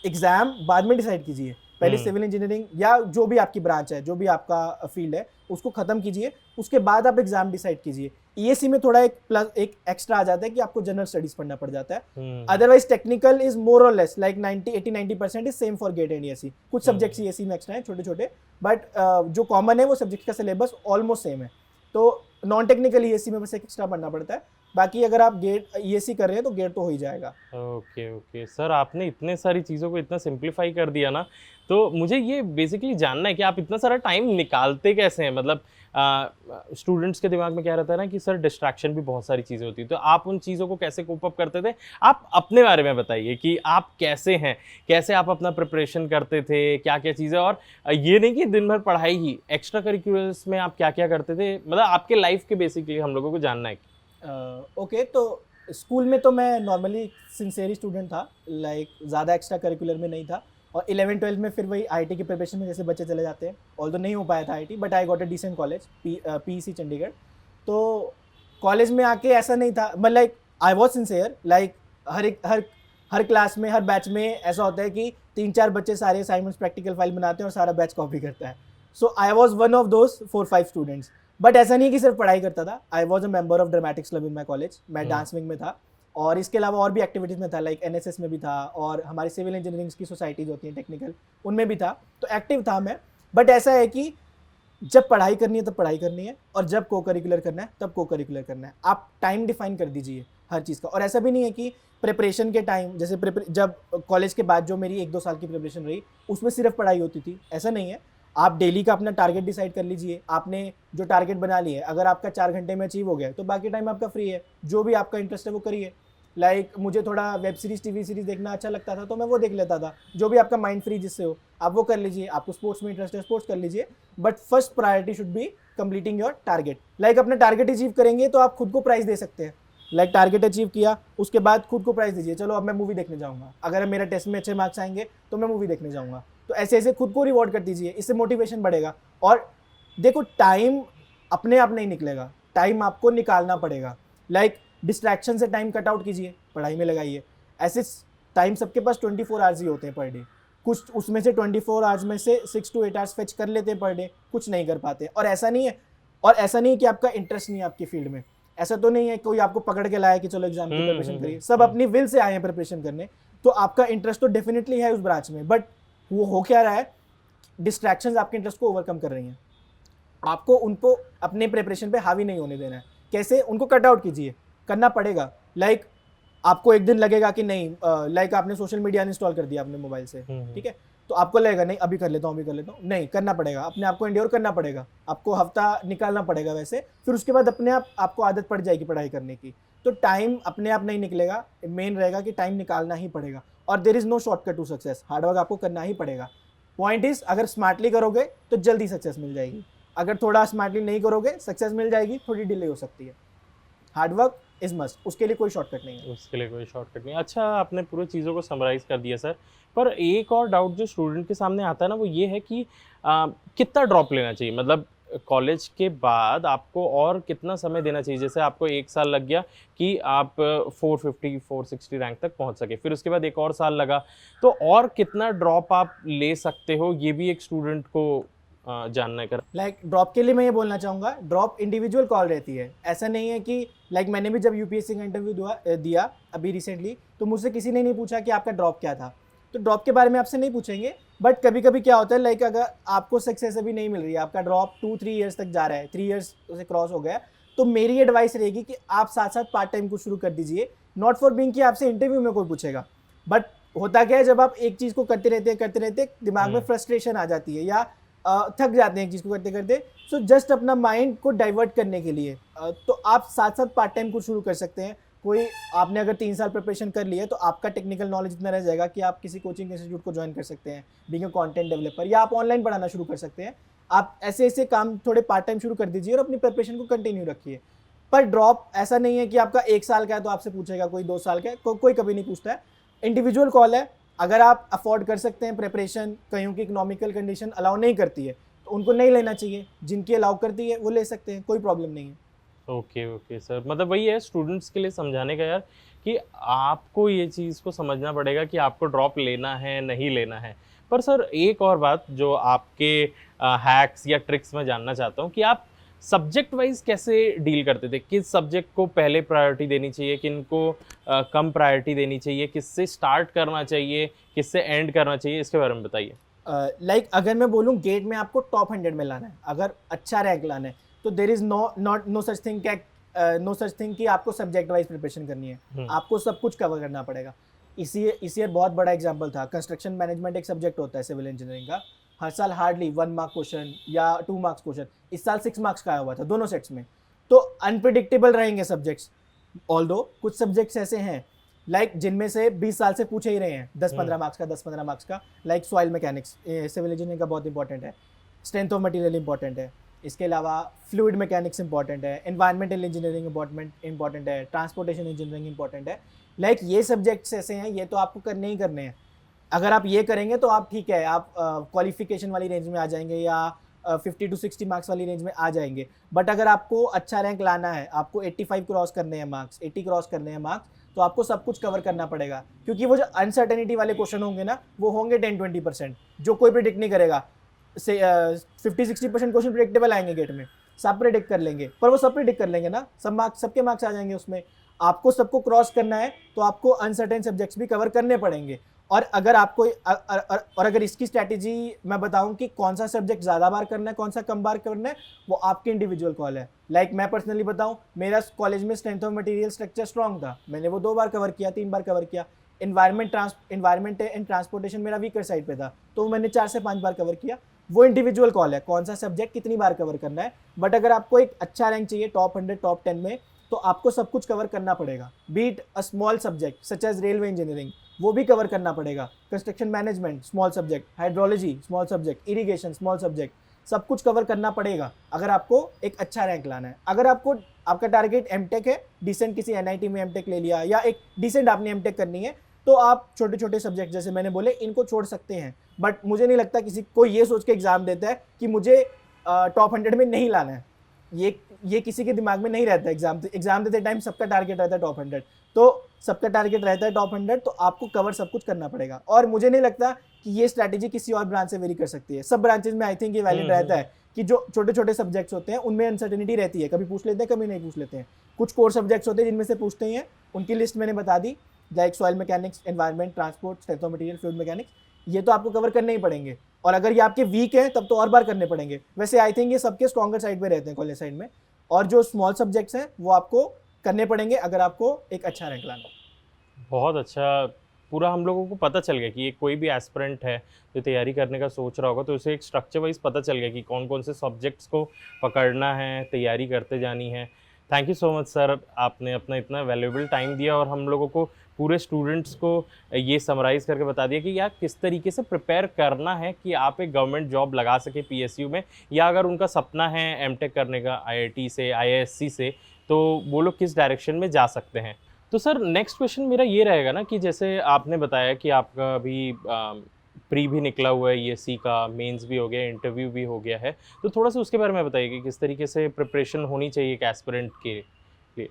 एग्जाम बाद में डिसाइड कीजिए, पहले सिविल इंजीनियरिंग या जो भी आपकी ब्रांच है, जो भी आपका फील्ड है, उसको खत्म कीजिए, उसके बाद आप एग्जाम डिसाइड कीजिए। ईएससी में थोड़ा एक एक्स्ट्रा आ जाता है कि आपको जनरल स्टडीज पढ़ना पड़ जाता है, otherwise technical is more or less like 90-80-90% is same for GATE and ESC. कुछ सब्जेक्ट्स ईएससी में एक्स्ट्रा हैं छोटे छोटे, बट जो कॉमन है वो सब्जेक्ट का सिलेबस ऑलमोस्ट सेम है। तो नॉन टेक्निकल ईएससी में बस एक एक्स्ट्रा पढ़ना पड़ता है, बाकी अगर आप गेट ईएससी कर रहे हैं तो गेट तो हो ही जाएगा। ओके सर, आपने इतने सारी चीज़ों को इतना सिंप्लीफाई कर दिया ना, तो मुझे ये बेसिकली जानना है कि आप इतना सारा टाइम निकालते कैसे हैं। मतलब स्टूडेंट्स के दिमाग में क्या रहता है ना कि सर डिस्ट्रैक्शन भी बहुत सारी चीज़ें होती है, तो आप उन चीज़ों को कैसे कोप अप करते थे? आप अपने बारे में बताइए कि आप कैसे हैं, कैसे आप अपना प्रिपरेशन करते थे, क्या क्या चीज़ें, और ये नहीं कि दिन भर पढ़ाई ही, एक्स्ट्रा करिकुलर्स में आप क्या क्या करते थे, मतलब आपके लाइफ के बेसिकली हम लोगों को जानना है। ओके, तो स्कूल में तो मैं नॉर्मली सिंसियर स्टूडेंट था, लाइक ज़्यादा एक्स्ट्रा करिकुलर में नहीं था, और 11-12 में फिर वही आईटी की प्रिपरेशन में जैसे बच्चे चले जाते हैं, ऑल्दो नहीं हो पाया था IT, but I got a decent college PEC Chandigarh. तो कॉलेज में आके ऐसा नहीं था, मतलब like I was sincere, like हर क्लास में, हर बैच में ऐसा होता है कि 3-4 बच्चे सारे असाइनमेंट्स प्रैक्टिकल फाइल बनाते हैं और सारा बैच कॉपी करता है। So I was one of those 4-5 students, but ऐसा नहीं कि सिर्फ पढ़ाई करता था। I was a member of dramatics club in my college, मैं डांस विंग में था, और इसके अलावा और भी एक्टिविटीज़ में था, लाइक एनएसएस में भी था, और हमारी सिविल इंजीनियरिंग की सोसाइटीज होती हैं टेक्निकल, उनमें भी था, तो एक्टिव था मैं। बट ऐसा है कि जब पढ़ाई करनी है तब पढ़ाई करनी है, और जब को करिकुलर करना है तब को करिकुलर करना है। आप टाइम डिफाइन कर दीजिए हर चीज़ का, और ऐसा भी नहीं है कि प्रिपरेशन के टाइम, जैसे जब कॉलेज के बाद जो मेरी 1-2 साल की प्रिपरेशन रही उसमें सिर्फ पढ़ाई होती थी, ऐसा नहीं है। आप डेली का अपना टारगेट डिसाइड कर लीजिए, आपने जो टारगेट बना लिया है, अगर आपका 4 घंटे में अचीव हो गया तो बाकी टाइम आपका फ्री है, जो भी आपका इंटरेस्ट है वो करिए। लाइक मुझे थोड़ा वेब सीरीज, टीवी सीरीज देखना अच्छा लगता था, तो मैं वो देख लेता था। जो भी आपका माइंड फ्री जिससे हो आप वो कर लीजिए। आपको स्पोर्ट्स में इंटरेस्ट है, स्पोर्ट्स कर लीजिए, but first priority should be completing your target. Like अपना टारगेट अचीव करेंगे तो आप खुद को प्राइज दे सकते हैं। लाइक टारगेट अचीव किया, उसके बाद खुद को प्राइज दीजिए, चलो अब मैं मूवी देखने जाऊँगा, अगर मेरा टेस्ट में अच्छे मार्क्स आएंगे तो मैं मूवी देखने जाऊँगा। तो ऐसे ऐसे खुद को रिवॉर्ड कर दीजिए, इससे मोटिवेशन बढ़ेगा। और देखो, टाइम अपने आप नहीं निकलेगा, टाइम आपको निकालना पड़ेगा। लाइक डिस्ट्रैक्शन से टाइम कट आउट कीजिए, पढ़ाई में लगाइए। ऐसे टाइम सबके पास 24 आवर्स ही होते हैं पर डे, कुछ उसमें से 24 आवर्स में से 6 to 8 आवर्स फेच कर लेते हैं पर डे, कुछ नहीं कर पाते। और ऐसा नहीं है कि आपका इंटरेस्ट नहीं है आपकी फील्ड में, ऐसा तो नहीं है कोई आपको पकड़ के लाया कि चलो एग्जाम की प्रिपरेशन करिए। सब अपनी विल से आए हैं प्रिपरेशन करने, तो आपका इंटरेस्ट तो डेफिनेटली है उस ब्रांच में, बट वो हो क्या रहा है, डिस्ट्रैक्शंस आपके इंटरेस्ट को ओवरकम कर रही हैं। आपको उनको अपने प्रिपरेशन पे हावी नहीं होने देना है। कैसे? उनको कट आउट कीजिए, करना पड़ेगा। लाइक आपको एक दिन लगेगा कि नहीं, लाइक आपने सोशल मीडिया इंस्टॉल कर दिया अपने मोबाइल से, ठीक है, तो आपको लगेगा नहीं अभी कर लेता हूँ, नहीं, करना पड़ेगा, अपने आप को एंड्योर करना पड़ेगा, आपको हफ्ता निकालना पड़ेगा वैसे, फिर उसके बाद अपने आप आपको आदत पड़ जाएगी पढ़ाई करने की। तो टाइम अपने आप नहीं निकलेगा, मेन रहेगा कि टाइम निकालना ही पड़ेगा। और there is no shortcut to success, hard work आपको करना ही पड़ेगा। पॉइंट इज, अगर स्मार्टली करोगे तो जल्दी सक्सेस मिल जाएगी, अगर थोड़ा स्मार्टली नहीं करोगे सक्सेस मिल जाएगी, थोड़ी डिले हो सकती है। हार्डवर्क इज मस्ट, उसके लिए कोई शॉर्टकट नहीं है। उसके लिए कोई शॉर्टकट नहीं। अच्छा, आपने पूरी चीज़ों को समराइज़ कर दिया सर, पर एक और डाउट जो स्टूडेंट के सामने आता है ना, वो ये है कि कितना ड्रॉप लेना चाहिए, मतलब कॉलेज के बाद आपको और कितना समय देना चाहिए। जैसे आपको 1 साल लग गया कि आप 450-460 रैंक तक पहुंच सके, फिर उसके बाद एक और साल लगा, तो और कितना ड्रॉप आप ले सकते हो, ये भी एक स्टूडेंट को जानना है। लाइक ड्रॉप के लिए मैं ये बोलना चाहूँगा, ड्रॉप इंडिविजुअल कॉल रहती है। ऐसा नहीं है कि लाइक मैंने भी जब यूपीएससी का इंटरव्यू दिया अभी रिसेंटली, तो मुझसे किसी ने नहीं पूछा कि आपका ड्रॉप क्या था, तो ड्रॉप के बारे में आपसे नहीं पूछेंगे। बट कभी कभी क्या होता है, लाइक अगर आपको सक्सेस अभी नहीं मिल रही है, आपका ड्रॉप 2-3 ईयर्स तक जा रहा है, 3 ईयर्स से क्रॉस हो गया, तो मेरी एडवाइस रहेगी कि आप साथ साथ पार्ट टाइम को शुरू कर दीजिए। नॉट फॉर बीइंग कि आपसे इंटरव्यू में कोई पूछेगा, बट होता क्या है, जब आप एक चीज़ को करते रहते दिमाग में फ्रस्ट्रेशन आ जाती है, या थक जाते हैं एक चीज़ को करते करते, सो जस्ट अपना माइंड को डाइवर्ट करने के लिए तो आप साथ साथ पार्ट टाइम को शुरू कर सकते हैं। कोई आपने अगर 3 साल प्रिपरेशन कर ली है, तो आपका टेक्निकल नॉलेज इतना रह जाएगा कि आप किसी कोचिंग इंस्टीट्यूट को ज्वाइन कर सकते हैं, बीइंग अ कंटेंट डेवलपर, या आप ऑनलाइन पढ़ाना शुरू कर सकते हैं। आप ऐसे ऐसे काम थोड़े पार्ट टाइम शुरू कर दीजिए और अपनी प्रिपरेशन को कंटिन्यू रखिए। पर ड्रॉप ऐसा नहीं है कि आपका 1 साल का है तो आपसे पूछेगा, कोई 2 साल का है, कोई कभी नहीं पूछता है। इंडिविजुअल कॉल है, अगर आप अफोर्ड कर सकते हैं प्रिपरेशन, कहीं की इकोनॉमिकल कंडीशन अलाउ नहीं करती है तो उनको नहीं लेना चाहिए, जिनकी अलाउ करती है वो ले सकते हैं, कोई प्रॉब्लम नहीं है। ओके सर, मतलब वही है स्टूडेंट्स के लिए समझाने का यार कि आपको ये चीज़ को समझना पड़ेगा कि आपको ड्रॉप लेना है नहीं लेना है। पर सर एक और बात जो आपके हैक्स या ट्रिक्स मैं जानना चाहता हूँ कि आप सब्जेक्ट वाइज कैसे डील करते थे? किस सब्जेक्ट को पहले प्रायोरिटी देनी चाहिए, किनको कम प्रायोरिटी देनी चाहिए, किससे स्टार्ट करना चाहिए, किससे एंड करना चाहिए, इसके बारे में बताइए। लाइक अगर मैं बोलूँ गेट में आपको टॉप 100 में लाना है, अगर अच्छा रैंक लाना है, तो there is no such thing कि आपको सब्जेक्ट वाइज प्रिपरेशन करनी है। आपको सब कुछ कवर करना पड़ेगा। इसी ईयर बहुत बड़ा एग्जाम्पल था, कंस्ट्रक्शन मैनेजमेंट एक सब्जेक्ट होता है सिविल इंजीनियरिंग का, हर साल हार्डली 1 मार्क क्वेश्चन या 2 मार्क्स क्वेश्चन, इस साल 6 मार्क्स का आया हुआ था दोनों सेट्स में। तो अनप्रिडिक्टेबल रहेंगे सब्जेक्ट्स। ऑल्दो कुछ सब्जेक्ट्स ऐसे हैं लाइक जिनमें से 20 साल से पूछे ही रहे हैं 10-15 मार्क्स का 10-15 मार्क्स का, like soil mechanics civil engineering का बहुत इंपॉर्टेंट है, स्ट्रेंथ ऑफ मटेरियल इंपॉर्टेंट है, इसके अलावा फ्लूइड मैकेनिक्स इंपॉर्टेंट है, एनवायरमेंटल इंजीनियरिंग इंपॉर्टेंट है, ट्रांसपोर्टेशन इंजीनियरिंग इंपॉर्टेंट है। लाइक ये सब्जेक्ट्स ऐसे हैं, ये तो आपको करने ही करने हैं। अगर आप ये करेंगे तो आप ठीक है, आप क्वालिफिकेशन वाली रेंज में आ जाएंगे या 50 to 60 मार्क्स वाली रेंज में आ जाएंगे। बट अगर आपको अच्छा रैंक लाना है, आपको 85 क्रॉस करने हैं मार्क्स, 80 क्रॉस करने हैं मार्क्स, तो आपको सब कुछ कवर करना पड़ेगा, क्योंकि वो जो अनसर्टेनिटी वाले क्वेश्चन होंगे ना, वो होंगे 10-20% जो कोई प्रिडिक्ट नहीं करेगा। से 50-60% क्वेश्चन प्रिडिक्टेबल आएंगे गेट में, सब प्रिडिक्ट कर लेंगे, पर वो सब प्रिडिक्ट कर लेंगे ना, सबके मार्क्स आ जाएंगे उसमें। आपको सबको क्रॉस करना है तो आपको अनसर्टेन सब्जेक्ट्स भी कवर करने पड़ेंगे। और अगर आपको और अगर इसकी स्ट्रैटेजी मैं बताऊं कि कौन सा सब्जेक्ट ज़्यादा बार करना है, कौन सा कम बार करना है, वो आपकी इंडिविजुअल कॉल है। लाइक मैं पर्सनली बताऊं, मेरा कॉलेज में strength of material structure strong था, मैंने वो 2 बार कवर किया, 3 बार कवर किया। इन्वायरमेंट एंड ट्रांसपोर्टेशन मेरा वीकर साइड पे था, तो मैंने 4 से 5 बार कवर किया। वो इंडिविजुअल कॉल है कौन सा सब्जेक्ट कितनी बार कवर करना है। बट अगर आपको एक अच्छा रैंक चाहिए टॉप 100 टॉप 10 में, तो आपको सब कुछ कवर करना पड़ेगा। Be it a small subject such as railway engineering, वो भी कवर करना पड़ेगा। Construction management small subject, hydrology small subject, irrigation small subject, सब कुछ कवर करना पड़ेगा अगर आपको एक अच्छा रैंक लाना है। अगर आपका टारगेट एमटेक है, डिसेंट किसी एनआईटी में एमटेक ले लिया, या एक डिसेंट आपने एमटेक करनी है, तो आप छोटे छोटे सब्जेक्ट जैसे मैंने बोले इनको छोड़ सकते हैं। बट मुझे नहीं लगता किसी को ये सोच के एग्जाम देता है कि मुझे टॉप 100 में नहीं लाना है। ये किसी के दिमाग में नहीं रहता। एग्जाम देते टाइम सबका टारगेट रहता है टॉप 100, तो सबका टारगेट रहता है टॉप 100, तो आपको कवर सब कुछ करना पड़ेगा। और मुझे नहीं लगता कि ये स्ट्रैटेजी किसी और ब्रांच से वेरी कर सकती है। सब ब्रांचेज में आई थिंक ये वैलिड रहता है कि जो छोटे छोटे सब्जेक्ट्स होते हैं उनमें अनसर्टेनिटी रहती है, कभी पूछ लेते हैं कभी नहीं पूछ लेते हैं। कुछ कोर सब्जेक्ट्स होते हैं जिनमें से पूछते ही हैं, उनकी लिस्ट मैंने बता दी, like soil mechanics, environment, transport, strength of material, fluid mechanics, ये तो आपको कवर करने ही पड़ेंगे। और अगर ये आपके वीक हैं तब तो और बार करने पड़ेंगे। वैसे आई थिंक ये सबके स्ट्रॉन्गर साइड पे रहते हैं कॉलेज साइड में, और जो स्मॉल सब्जेक्ट्स हैं वो आपको करने पड़ेंगे अगर आपको एक अच्छा रैंक लाना है। बहुत अच्छा, पूरा हम लोगों को पता चल गया कि ये कोई भी एस्पिरेंट है जो तैयारी करने का सोच रहा होगा तो उसे एक स्ट्रक्चर वाइज पता चल गया कि कौन कौन से सब्जेक्ट्स को पकड़ना है, तैयारी करते जानी है। Thank you so much sir, आपने अपना इतना वैल्यूएबल टाइम दिया और हम लोगों को, पूरे स्टूडेंट्स को ये समराइज़ करके बता दिया कि यार किस तरीके से प्रिपेयर करना है कि आप एक गवर्नमेंट जॉब लगा सके पीएसयू में, या अगर उनका सपना है एमटेक करने का आईआईटी से, आईआईएससी से, तो वो लोग किस डायरेक्शन में जा सकते हैं। तो सर नेक्स्ट क्वेश्चन मेरा ये रहेगा ना कि जैसे आपने बताया कि आपका अभी प्री भी निकला हुआ है ईएससी का, मेंस भी हो गया, इंटरव्यू भी हो गया है, तो थोड़ा सा उसके बारे में बताइए कि किस तरीके से प्रिपरेशन होनी चाहिए एक एस्पिरेंट के लिए।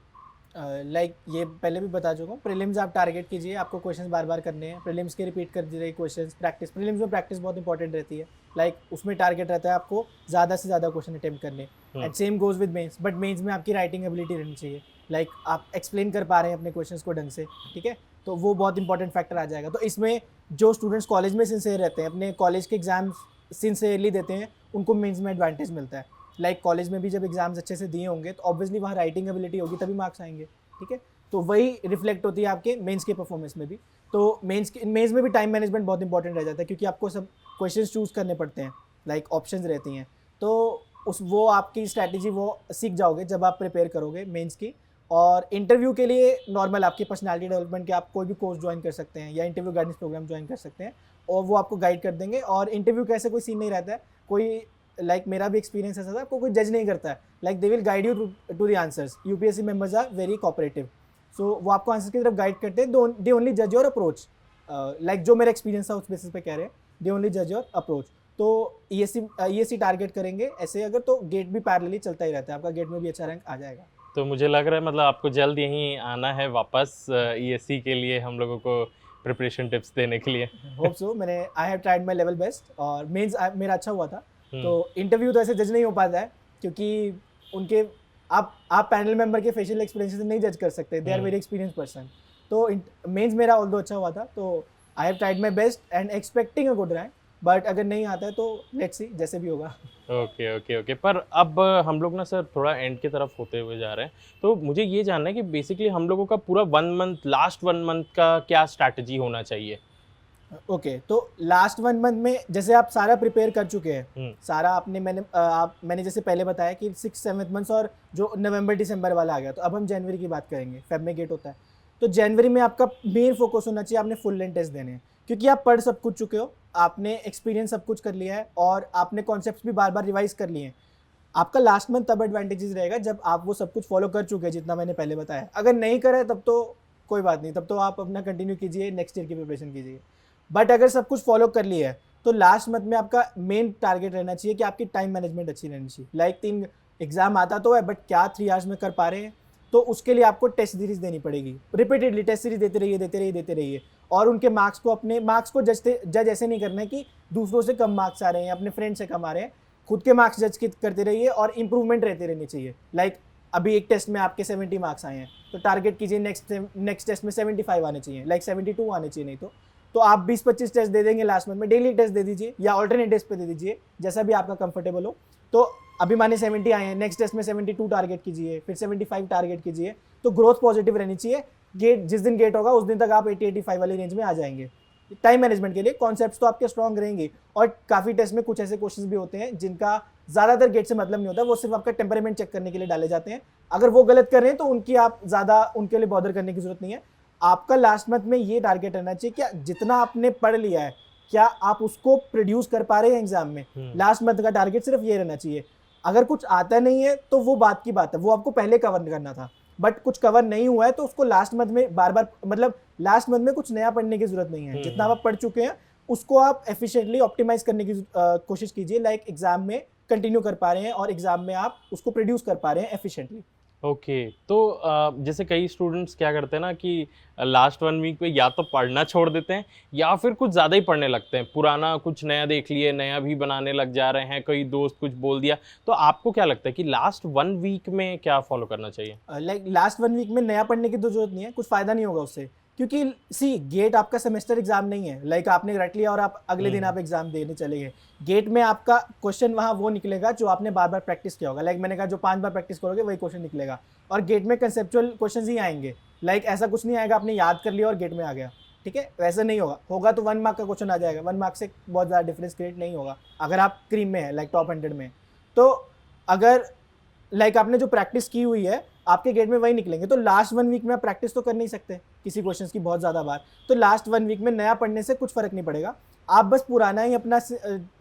लाइक ये पहले भी बता चुका हूँ, प्रीलिम्स आप टारगेट कीजिए, आपको क्वेश्चंस बार बार करने हैं, प्रीलिम्स के रिपीट कर दीजिए क्वेश्चंस, प्रैक्टिस, प्रीलिम्स में प्रैक्टिस बहुत इंपॉर्टेंट रहती है। लाइक उसमें टारगेट रहता है आपको ज़्यादा से ज़्यादा क्वेश्चन अटेम्प्ट करने, and same goes with mains. बट मेंस में आपकी राइटिंग एबिलिटी रहनी चाहिए, लाइक आप एक्सप्लेन कर पा रहे हैं अपने क्वेश्चंस को ढंग से, ठीक है, तो वो बहुत इंपॉर्टेंट फैक्टर आ जाएगा। तो इसमें जो स्टूडेंट्स कॉलेज में सिंसियर रहते हैं, अपने कॉलेज के एग्जाम्स सिंसियरली देते हैं, उनको मेंस में एडवांटेज मिलता है। लाइक कॉलेज में भी जब एग्जाम्स अच्छे से दिए होंगे तो ऑब्वियसली वहाँ राइटिंग एबिलिटी होगी, तभी मार्क्स आएंगे, ठीक है, तो वही रिफ्लेक्ट होती है आपके मेंस के परफॉर्मेंस में भी। तो मेंस में भी टाइम मैनेजमेंट बहुत इंपॉर्टेंट रह जाता है, क्योंकि आपको सब क्वेश्चंस चूज़ करने पड़ते हैं, लाइक ऑप्शंस रहती हैं, तो वो आपकी स्ट्रैटेजी वो सीख जाओगे जब आप प्रिपेयर करोगे मेंस की। और इंटरव्यू के लिए नॉर्मल आपकी पर्सनालिटी डेवलपमेंट के आप कोई भी कोर्स ज्वाइन कर सकते हैं या इंटरव्यू गाइडेंस प्रोग्राम ज्वाइन कर सकते हैं, और वो आपको गाइड कर देंगे। और इंटरव्यू कैसे कोई सीन नहीं रहता है, कोई लाइक मेरा भी एक्सपीरियंस ऐसा था, आपको कोई जज नहीं करता है, like they will guide you to the answers. UPSC members are very cooperative, so वो आपको आंसर की तरफ गाइड करते हैं। दे ओनली जज योर अप्रोच, लाइक जो मेरा एक्सपीरियंस था उस बेसिस पे कह रहे हैं, दे ओनली जज योर अप्रोच। तो ईएससी टारगेट करेंगे ऐसे अगर, तो गेट भी पैरेलली चलता ही रहता है, आपका गेट में भी अच्छा रैंक आ जाएगा। तो मुझे लग रहा है मतलब आपको जल्द यहीं आना है वापस ESC के लिए हम लोगों को प्रिपरेशन टिप्स देने के लिए। Hope so. मैंने I have tried my level best और मेंस मेरा अच्छा हुआ था। हम्म। तो इंटरव्यू तो ऐसे जज नहीं हो पाता है क्योंकि उनके आप पैनल मेंबर के फेशियल एक्सपीरियंस से नहीं जज कर सकते, they are very experience person. तो मेंस मेरा ऑल्दो अच्छा हुआ था, तो I have tried my best and expecting a good rank, but अगर नहीं आता है तो लेट्स सी जैसे भी होगा। Okay okay okay. पर अब हम लोग ना सर थोड़ा एंड की तरफ होते हुए जा रहे हैं, तो मुझे ये जानना है कि बेसिकली हम लोगों का पूरा 1 मंथ, लास्ट 1 मंथ का क्या स्ट्रैटेजी होना चाहिए? ओके, तो लास्ट 1 मंथ में जैसे आप सारा प्रिपेयर कर चुके हैं, सारा आपने मैंने जैसे पहले बताया कि 6-7 मंथ्स और जो नवंबर दिसंबर वाला आ गया, तो अब हम जनवरी की बात करेंगे। फेब में गेट होता है, तो जनवरी में आपका मेन फोकस होना चाहिए, आपने फुल लेंथ टेस्ट देने हैं क्योंकि आप पढ़ सब कुछ चुके हो, आपने एक्सपीरियंस सब कुछ कर लिया है और आपने कॉन्सेप्ट्स भी बार बार रिवाइज कर लिए हैं। आपका लास्ट मंथ तब एडवांटेजेस रहेगा जब आप वो सब कुछ फॉलो कर चुके हैं जितना मैंने पहले बताया। अगर नहीं करा है तब तो कोई बात नहीं, तब तो आप अपना कंटिन्यू कीजिए, नेक्स्ट ईयर की प्रिपरेशन कीजिए। बट अगर सब कुछ फॉलो कर लिया है तो लास्ट मंथ में आपका मेन टारगेट रहना चाहिए कि आपकी टाइम मैनेजमेंट अच्छी रहनी चाहिए। लाइक 3 एग्जाम आता तो है बट क्या 3 आवर्स में कर पा रहे हैं, तो उसके लिए आपको टेस्ट सीरीज देनी पड़ेगी, रिपीटेडली टेस्ट सीरीज देते रहिए और उनके मार्क्स को, अपने मार्क्स को जज ऐसे नहीं करना है कि दूसरों से कम मार्क्स आ रहे हैं, अपने फ्रेंड से कम आ रहे हैं, खुद के मार्क्स जज करते रहिए और इंप्रूवमेंट रहते रहनी चाहिए। लाइक अभी एक टेस्ट में आपके 70 मार्क्स आए हैं तो टारगेट कीजिए नेक्स्ट टेस्ट में 75 आने चाहिए, लाइक 72 आने चाहिए। नहीं तो आप 20-25 टेस्ट दे देंगे लास्ट मंथ में, डेली टेस्ट दे दीजिए या ऑल्टरनेट टेस्ट पे दे दीजिए, जैसा भी आपका कंफर्टेबल हो। तो अभी माने 70 आए हैं, नेक्स्ट टेस्ट में 72 टारगेट कीजिए, फिर 75 टारगेट कीजिए, तो ग्रोथ पॉजिटिव रहनी चाहिए। गेट जिस दिन गेट होगा उस दिन तक आप 80-85 वाली रेंज में आ जाएंगे। टाइम मैनेजमेंट के लिए कॉन्सेप्ट्स तो आपके स्ट्रॉन्ग रहेंगे और काफ़ी टेस्ट में कुछ ऐसे क्वेश्चंस भी होते हैं जिनका ज़्यादातर गेट से मतलब नहीं होता, वो सिर्फ आपका टेम्परामेंट चेक करने के लिए डाले जाते हैं। अगर वो गलत कर रहे हैं तो उनकी आप ज़्यादा उनके लिए बॉदर करने की जरूरत नहीं है। आपका लास्ट मंथ में ये टारगेट रहना चाहिए, क्या जितना आपने पढ़ लिया है क्या आप उसको प्रोड्यूस कर पा रहे हैं एग्जाम में। लास्ट मंथ का टारगेट सिर्फ ये रहना चाहिए। अगर कुछ आता नहीं है तो वो बात की बात है, वो आपको पहले कवर करना था, बट कुछ कवर नहीं हुआ है तो उसको लास्ट मंथ में बार बार, मतलब लास्ट मंथ में कुछ नया पढ़ने की जरूरत नहीं है। जितना आप पढ़ चुके हैं उसको आप एफिशिएंटली ऑप्टिमाइज करने की कोशिश कीजिए। लाइक एग्जाम में कंटिन्यू कर पा रहे हैं और एग्जाम में आप उसको प्रोड्यूस कर पा रहे हैं एफिशिएंटली। ओके तो जैसे कई स्टूडेंट्स क्या करते हैं ना कि लास्ट 1 वीक पे या तो पढ़ना छोड़ देते हैं या फिर कुछ ज़्यादा ही पढ़ने लगते हैं, पुराना कुछ नया देख लिए, नया भी बनाने लग जा रहे हैं, कोई दोस्त कुछ बोल दिया। तो आपको क्या लगता है कि लास्ट 1 वीक में क्या फॉलो करना चाहिए? लाइक लास्ट 1 वीक में नया पढ़ने की तो जरूरत नहीं है, कुछ फ़ायदा नहीं होगा उससे, क्योंकि सी गेट आपका सेमेस्टर एग्जाम नहीं है। लाइक आपने रट लिया और आप अगले दिन आप एग्जाम देने चले गए। गेट में आपका क्वेश्चन वहाँ वो निकलेगा जो आपने बार बार प्रैक्टिस किया होगा। लाइक मैंने कहा जो 5 बार प्रैक्टिस करोगे वही क्वेश्चन निकलेगा और गेट में कंसेप्चुअल क्वेश्चन ही आएंगे। लाइक ऐसा कुछ नहीं आएगा आपने याद कर लिया और गेट में आ गया, ठीक है, वैसा नहीं होगा तो 1 मार्क का क्वेश्चन आ जाएगा। 1 मार्क से बहुत ज़्यादा डिफरेंस क्रिएट नहीं होगा अगर आप क्रीम में है, लाइक टॉप 100 में। तो अगर लाइक आपने जो प्रैक्टिस की हुई है आपके गेट में वही निकलेंगे। तो लास्ट 1 वीक में आप प्रैक्टिस तो कर नहीं सकते किसी क्वेश्चंस की बहुत ज़्यादा बार, तो लास्ट 1 वीक में नया पढ़ने से कुछ फ़र्क नहीं पड़ेगा। आप बस पुराना ही अपना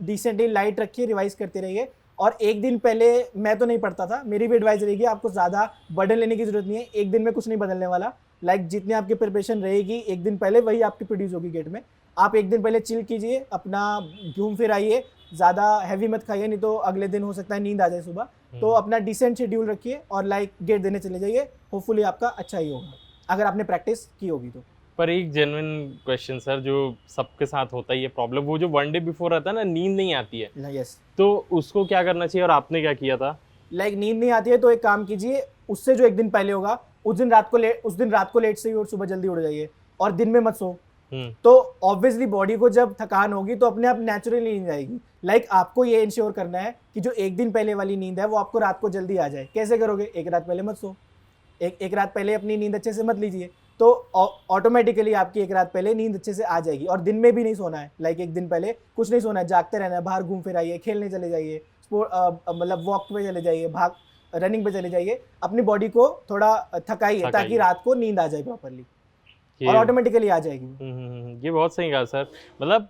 डिसेंटली लाइट रखिए, रिवाइज करते रहिए। और एक दिन पहले मैं तो नहीं पढ़ता था, मेरी भी एडवाइस रहेगी आपको ज़्यादा बर्डन लेने की जरूरत नहीं है। एक दिन में कुछ नहीं बदलने वाला। लाइक जितनी आपकी प्रिपरेशन रहेगी एक दिन पहले वही आपकी प्रोड्यूस होगी गेट में। आप एक दिन पहले चिल कीजिए, अपना घूम फिर आइए, ज़्यादा हैवी मत खाइए, नहीं तो अगले दिन हो सकता है नींद आ जाए सुबह। तो अपना डिसेंट शेड्यूल रखिए और लाइक गेट देने चले जाइए। होपफुली आपका अच्छा ही होगा अगर आपने प्रैक्टिस की होगी तो। पर एक जेन्युइन क्वेश्चन सर, जो सबके साथ होता है ये प्रॉब्लम, वो जो 1 डे बिफोर रहता है ना, नींद नहीं आती है। यस, तो उसको क्या करना चाहिए और आपने क्या किया था? लाइक नींद नहीं आती है तो एक काम कीजिए, उससे जो एक दिन पहले होगा उस दिन रात को लेट से ही और सुबह जल्दी उठ जाइए और दिन में मत सो। तो ऑब्वियसली बॉडी को जब थकान होगी तो अपने आप नेचुरली नींद आएगी। लाइक आपको ये इंश्योर करना है कि जो एक दिन पहले वाली नींद है वो आपको रात को जल्दी आ जाए। कैसे करोगे? एक रात पहले मत सो, एक रात पहले अपनी नींद अच्छे से मत लीजिए, तो ऑटोमेटिकली आपकी एक रात पहले नींद अच्छे से आ जाएगी। और दिन में भी नहीं सोना है, लाइक एक दिन पहले कुछ नहीं सोना है, जागते रहना है, बाहर घूम फिर आइए, खेलने चले जाइए, मतलब वॉक पे चले जाइए, रनिंग पे चले जाइए, अपनी बॉडी को थोड़ा थकाइए ताकि रात को नींद आ जाए प्रॉपरली और ऑटोमेटिकली आ जाएगी। ये बहुत सही कहा सर। मतलब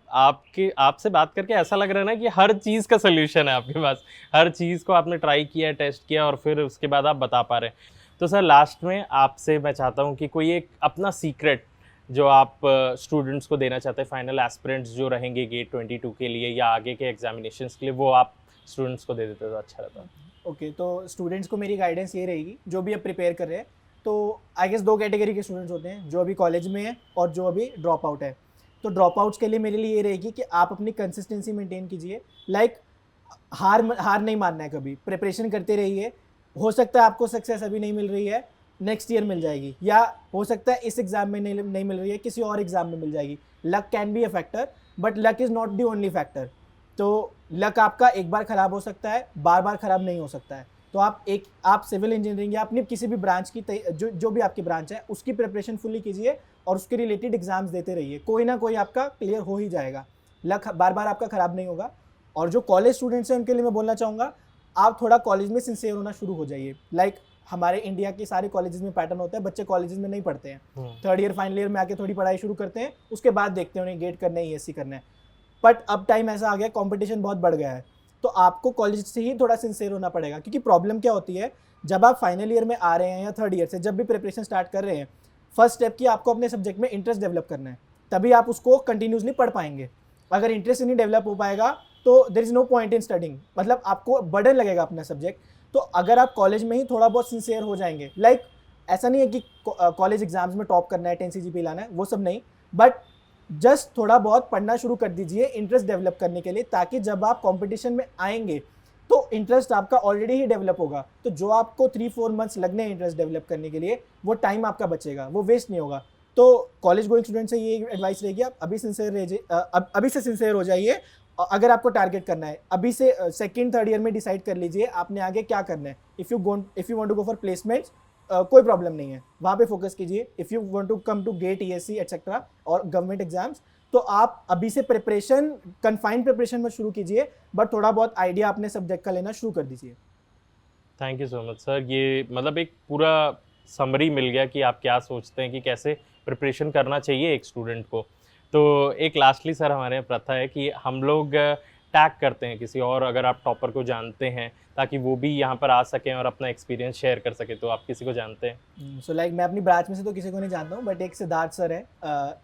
आपसे बात करके ऐसा लग रहा है ना कि हर चीज़ का सोल्यूशन है आपके पास, हर चीज़ को आपने ट्राई किया, टेस्ट किया और फिर उसके बाद आप बता पा रहे हैं। तो सर लास्ट में आपसे मैं चाहता हूँ कि कोई एक अपना सीक्रेट जो आप स्टूडेंट्स को देना चाहते हैं, फाइनल एस्पिरेंट्स जो रहेंगे गेट 22 के लिए या आगे के एग्जामिनेशंस के लिए, वो आप स्टूडेंट्स को दे देते तो अच्छा रहता। ओके, तो स्टूडेंट्स को मेरी गाइडेंस ये रहेगी जो भी अब प्रिपेयर कर रहे हैं, तो आई गेस 2 कैटेगरी के स्टूडेंट्स होते हैं, जो अभी कॉलेज में है और जो अभी ड्रॉप आउट है। तो ड्रॉप आउट्स के लिए मेरे लिए ये रहेगी कि आप अपनी कंसिस्टेंसी मेंटेन कीजिए, लाइक हार नहीं मानना है कभी, प्रिपरेशन करते रहिए। हो सकता है आपको सक्सेस अभी नहीं मिल रही है, नेक्स्ट ईयर मिल जाएगी, या हो सकता है इस एग्ज़ाम में नहीं मिल रही है, किसी और एग्ज़ाम में मिल जाएगी। Luck can be a factor, but luck is not the only factor. तो लक आपका एक बार ख़राब हो सकता है, बार बार ख़राब नहीं हो सकता है। तो आप सिविल इंजीनियरिंग या अपनी किसी भी ब्रांच की जो भी आपकी ब्रांच है उसकी प्रिपरेशन फुल्ली कीजिए और उसके रिलेटेड एग्जाम्स देते रहिए, कोई ना कोई आपका क्लियर हो ही जाएगा। लक बार बार आपका ख़राब नहीं होगा। और जो कॉलेज स्टूडेंट्स हैं उनके लिए मैं बोलना चाहूँगा, आप थोड़ा कॉलेज में सिंसियर होना शुरू हो जाइए। लाइक हमारे इंडिया के सारे कॉलेजेस में पैटर्न होता है, बच्चे कॉलेजेस में नहीं पढ़ते हैं, 3rd ईयर फाइनल ईयर में आके थोड़ी पढ़ाई शुरू करते हैं, उसके बाद देखते हैं उन्हें गेट करना है, ESC करना है। बट अब टाइम ऐसा आ गया, कंपटीशन बहुत बढ़ गया है, तो आपको कॉलेज से ही थोड़ा सिंसियर होना पड़ेगा। क्योंकि प्रॉब्लम क्या होती है, जब आप फाइनल ईयर में आ रहे हैं या 3rd ईयर से जब भी प्रिपरेशन स्टार्ट कर रहे हैं, फर्स्ट स्टेप की आपको अपने सब्जेक्ट में इंटरेस्ट डेवलप करना है, तभी आप उसको कंटिन्यूसली पढ़ पाएंगे। अगर इंटरेस्ट नहीं डेवलप हो पाएगा तो there is no point in studying, मतलब आपको बर्डन लगेगा अपना सब्जेक्ट। तो अगर आप कॉलेज में ही थोड़ा बहुत सिंसियर हो जाएंगे, लाइक ऐसा नहीं है कि कॉलेज एग्जाम्स में टॉप करना है, 10 CGPA लाना है, वो सब नहीं, बट जस्ट थोड़ा बहुत पढ़ना शुरू कर दीजिए इंटरेस्ट डेवलप करने के लिए, ताकि जब आप कंपटीशन में आएंगे तो इंटरेस्ट आपका ऑलरेडी ही डेवलप होगा। तो जो आपको 3-4 मंथ्स लगने हैं इंटरेस्ट डेवलप करने के लिए, वो टाइम आपका बचेगा, वो वेस्ट नहीं होगा। तो कॉलेज गोइंग स्टूडेंट से ये एडवाइस रहेगी, आप अभी अभी से सिंसियर हो जाइए। अगर आपको टारगेट करना है, अभी से 2nd 3rd ईयर में डिसाइड कर लीजिए आपने आगे क्या करना है। If you want to go for placements, कोई प्रॉब्लम नहीं है, वहाँ पे फोकस कीजिए। If you want to come to GATE, ESC etcetera और गवर्नमेंट एग्जाम्स, तो आप अभी से प्रिपरेशन, कन्फाइंड प्रिपरेशन में शुरू कीजिए, बट थोड़ा बहुत आइडिया अपने सब्जेक्ट का लेना शुरू कर दीजिए। Thank you so much sir. ये मतलब एक पूरा समरी मिल गया कि आप क्या सोचते हैं कि कैसे प्रिपरेशन करना चाहिए एक स्टूडेंट को। तो एक लास्टली सर हमारे यहाँ प्रथा है कि हम लोग टैग करते हैं किसी और, अगर आप टॉपर को जानते हैं, ताकि वो भी यहाँ पर आ सकें और अपना एक्सपीरियंस शेयर कर सके। तो आप किसी को जानते हैं? सो लाइक मैं अपनी ब्रांच में से तो किसी को नहीं जानता हूँ, बट एक सिद्धार्थ सर है,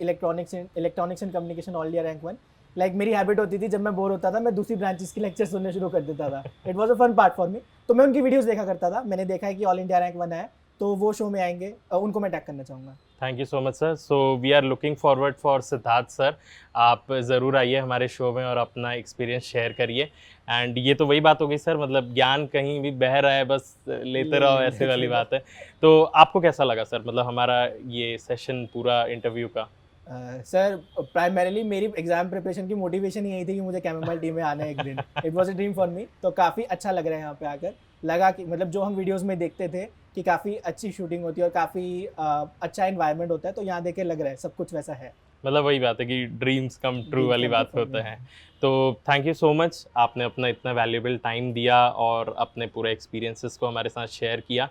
electronics and communication all India rank 1। Like मेरी हैबिट होती थी, जब मैं बोर होता था मैं दूसरी ब्रांचेस की लेक्चर सुनने शुरू कर देता था। It was a fun part for me. तो मैं उनकी वीडियोस देखा करता था, मैंने देखा है कि ऑल इंडिया रैंक 1 है, तो वो शो में आएंगे, उनको मैं टैग करना चाहूँगा। Thank you so much sir. So we are looking forward for Siddharth sir. आप ज़रूर आइए हमारे शो में और अपना एक्सपीरियंस शेयर करिए। एंड ये तो वही बात हो गई सर, मतलब ज्ञान कहीं भी बह रहा है, बस लेते रहो, ऐसे वाली बात है। तो आपको कैसा लगा सर, मतलब हमारा ये सेशन पूरा इंटरव्यू का? सर प्राइमरीली मेरी एग्जाम प्रिपरेशन की मोटिवेशन यही थी कि मुझे कैमोमाइल टीम में आना है एक दिन। It was a dream for me. तो काफ़ी अच्छा लग रहा है यहाँ पे आकर। लगा कि मतलब जो हम वीडियोस में देखते थे कि काफ़ी अच्छी शूटिंग होती है और काफ़ी अच्छा एनवायरनमेंट होता है, तो यहाँ देख के लग रहा है सब कुछ वैसा है। मतलब वही बात है कि ड्रीम्स कम ट्रू वाली बात होता है। तो थैंक यू सो मच, आपने अपना इतना वैल्यूएबल टाइम दिया और अपने पूरे एक्सपीरियंसेस को हमारे साथ शेयर किया।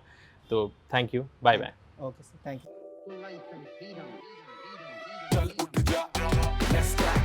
तो thank you, bye bye. Okay sir, thank you. चल उठ जा, let's fly